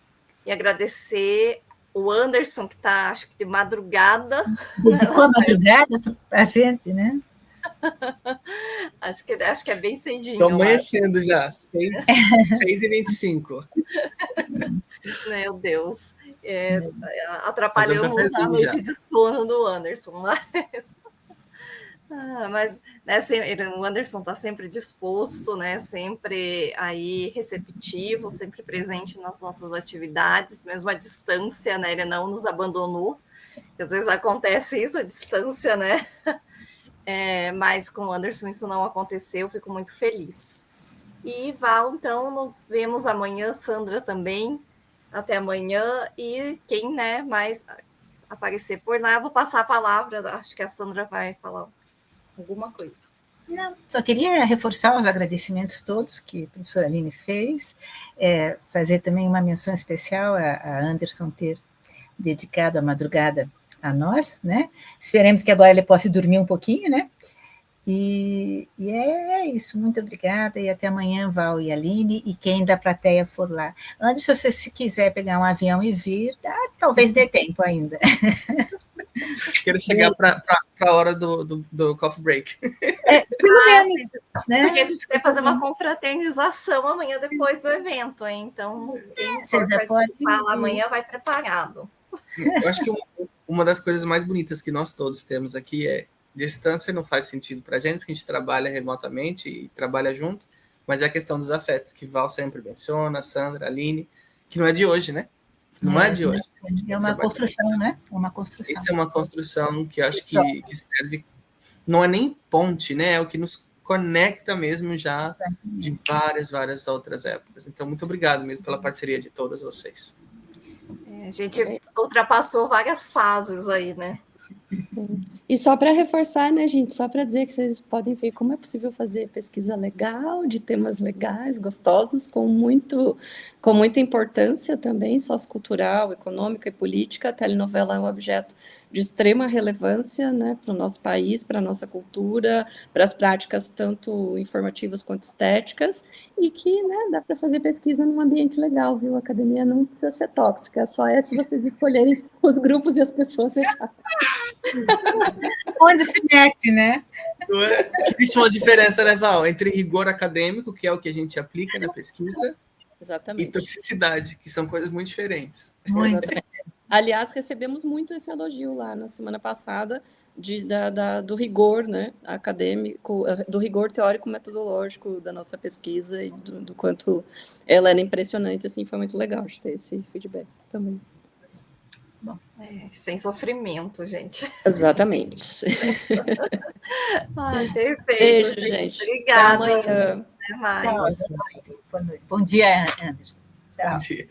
e agradecer o Anderson, que está, acho que de madrugada. Dedicou a madrugada para a gente, né? Acho que é bem cedinho. Estou amanhecendo já, 6h25. Meu Deus. Atrapalhamos a noite de sono do Anderson. Mas né, o Anderson está sempre disposto, né, sempre aí receptivo, sempre presente nas nossas atividades, mesmo à distância, né, ele não nos abandonou. Às vezes acontece isso, a distância, né? Mas com o Anderson isso não aconteceu, fico muito feliz. E Val, então, nos vemos amanhã, Sandra também, até amanhã, e quem, né, mais aparecer por lá, eu vou passar a palavra, acho que a Sandra vai falar alguma coisa. Não, só queria reforçar os agradecimentos todos que a professora Aline fez, fazer também uma menção especial a Anderson ter dedicado a madrugada a nós, né? Esperemos que agora ele possa dormir um pouquinho, né? E é isso, muito obrigada, e até amanhã, Val e Aline, e quem da plateia for lá. Anderson, se você quiser pegar um avião e vir, talvez dê tempo ainda. Quero chegar para a hora do coffee break. Pelo menos, né? Porque a gente quer fazer uma confraternização amanhã depois do evento, hein? Então, quem for participar lá amanhã vai preparado. Eu acho que uma das coisas mais bonitas que nós todos temos aqui é distância não faz sentido para a gente, porque a gente trabalha remotamente e trabalha junto, mas é a questão dos afetos, que Val sempre menciona, Sandra, Aline, que não é de hoje, né? Não é de hoje. É uma construção, né? Uma construção. Isso é uma construção que eu acho que serve, não é nem ponte, né? É o que nos conecta mesmo já de várias outras épocas. Então, muito obrigado mesmo pela parceria de todas vocês. A gente ultrapassou várias fases aí, né? E só para reforçar, né, gente, só para dizer que vocês podem ver como é possível fazer pesquisa legal, de temas legais, gostosos, com muita importância também, sociocultural, econômica e política. A telenovela é um objeto de extrema relevância, né, para o nosso país, para a nossa cultura, para as práticas tanto informativas quanto estéticas, e que, né, dá para fazer pesquisa num ambiente legal, viu? A academia não precisa ser tóxica, só se vocês escolherem os grupos e as pessoas certas. Onde se mete, né? Existe uma diferença, né, Val, entre rigor acadêmico, que é o que a gente aplica na pesquisa, exatamente, e toxicidade, que são coisas muito diferentes. Muito. Aliás, recebemos muito esse elogio lá na semana passada do rigor, né, acadêmico, do rigor teórico-metodológico da nossa pesquisa e do quanto ela era impressionante, assim, foi muito legal de ter esse feedback também. Bom, sem sofrimento, gente. Exatamente. Perfeito. Beijo, gente. Obrigada. Até amanhã. Até mais. Bom dia, Anderson. Tchau. Bom dia.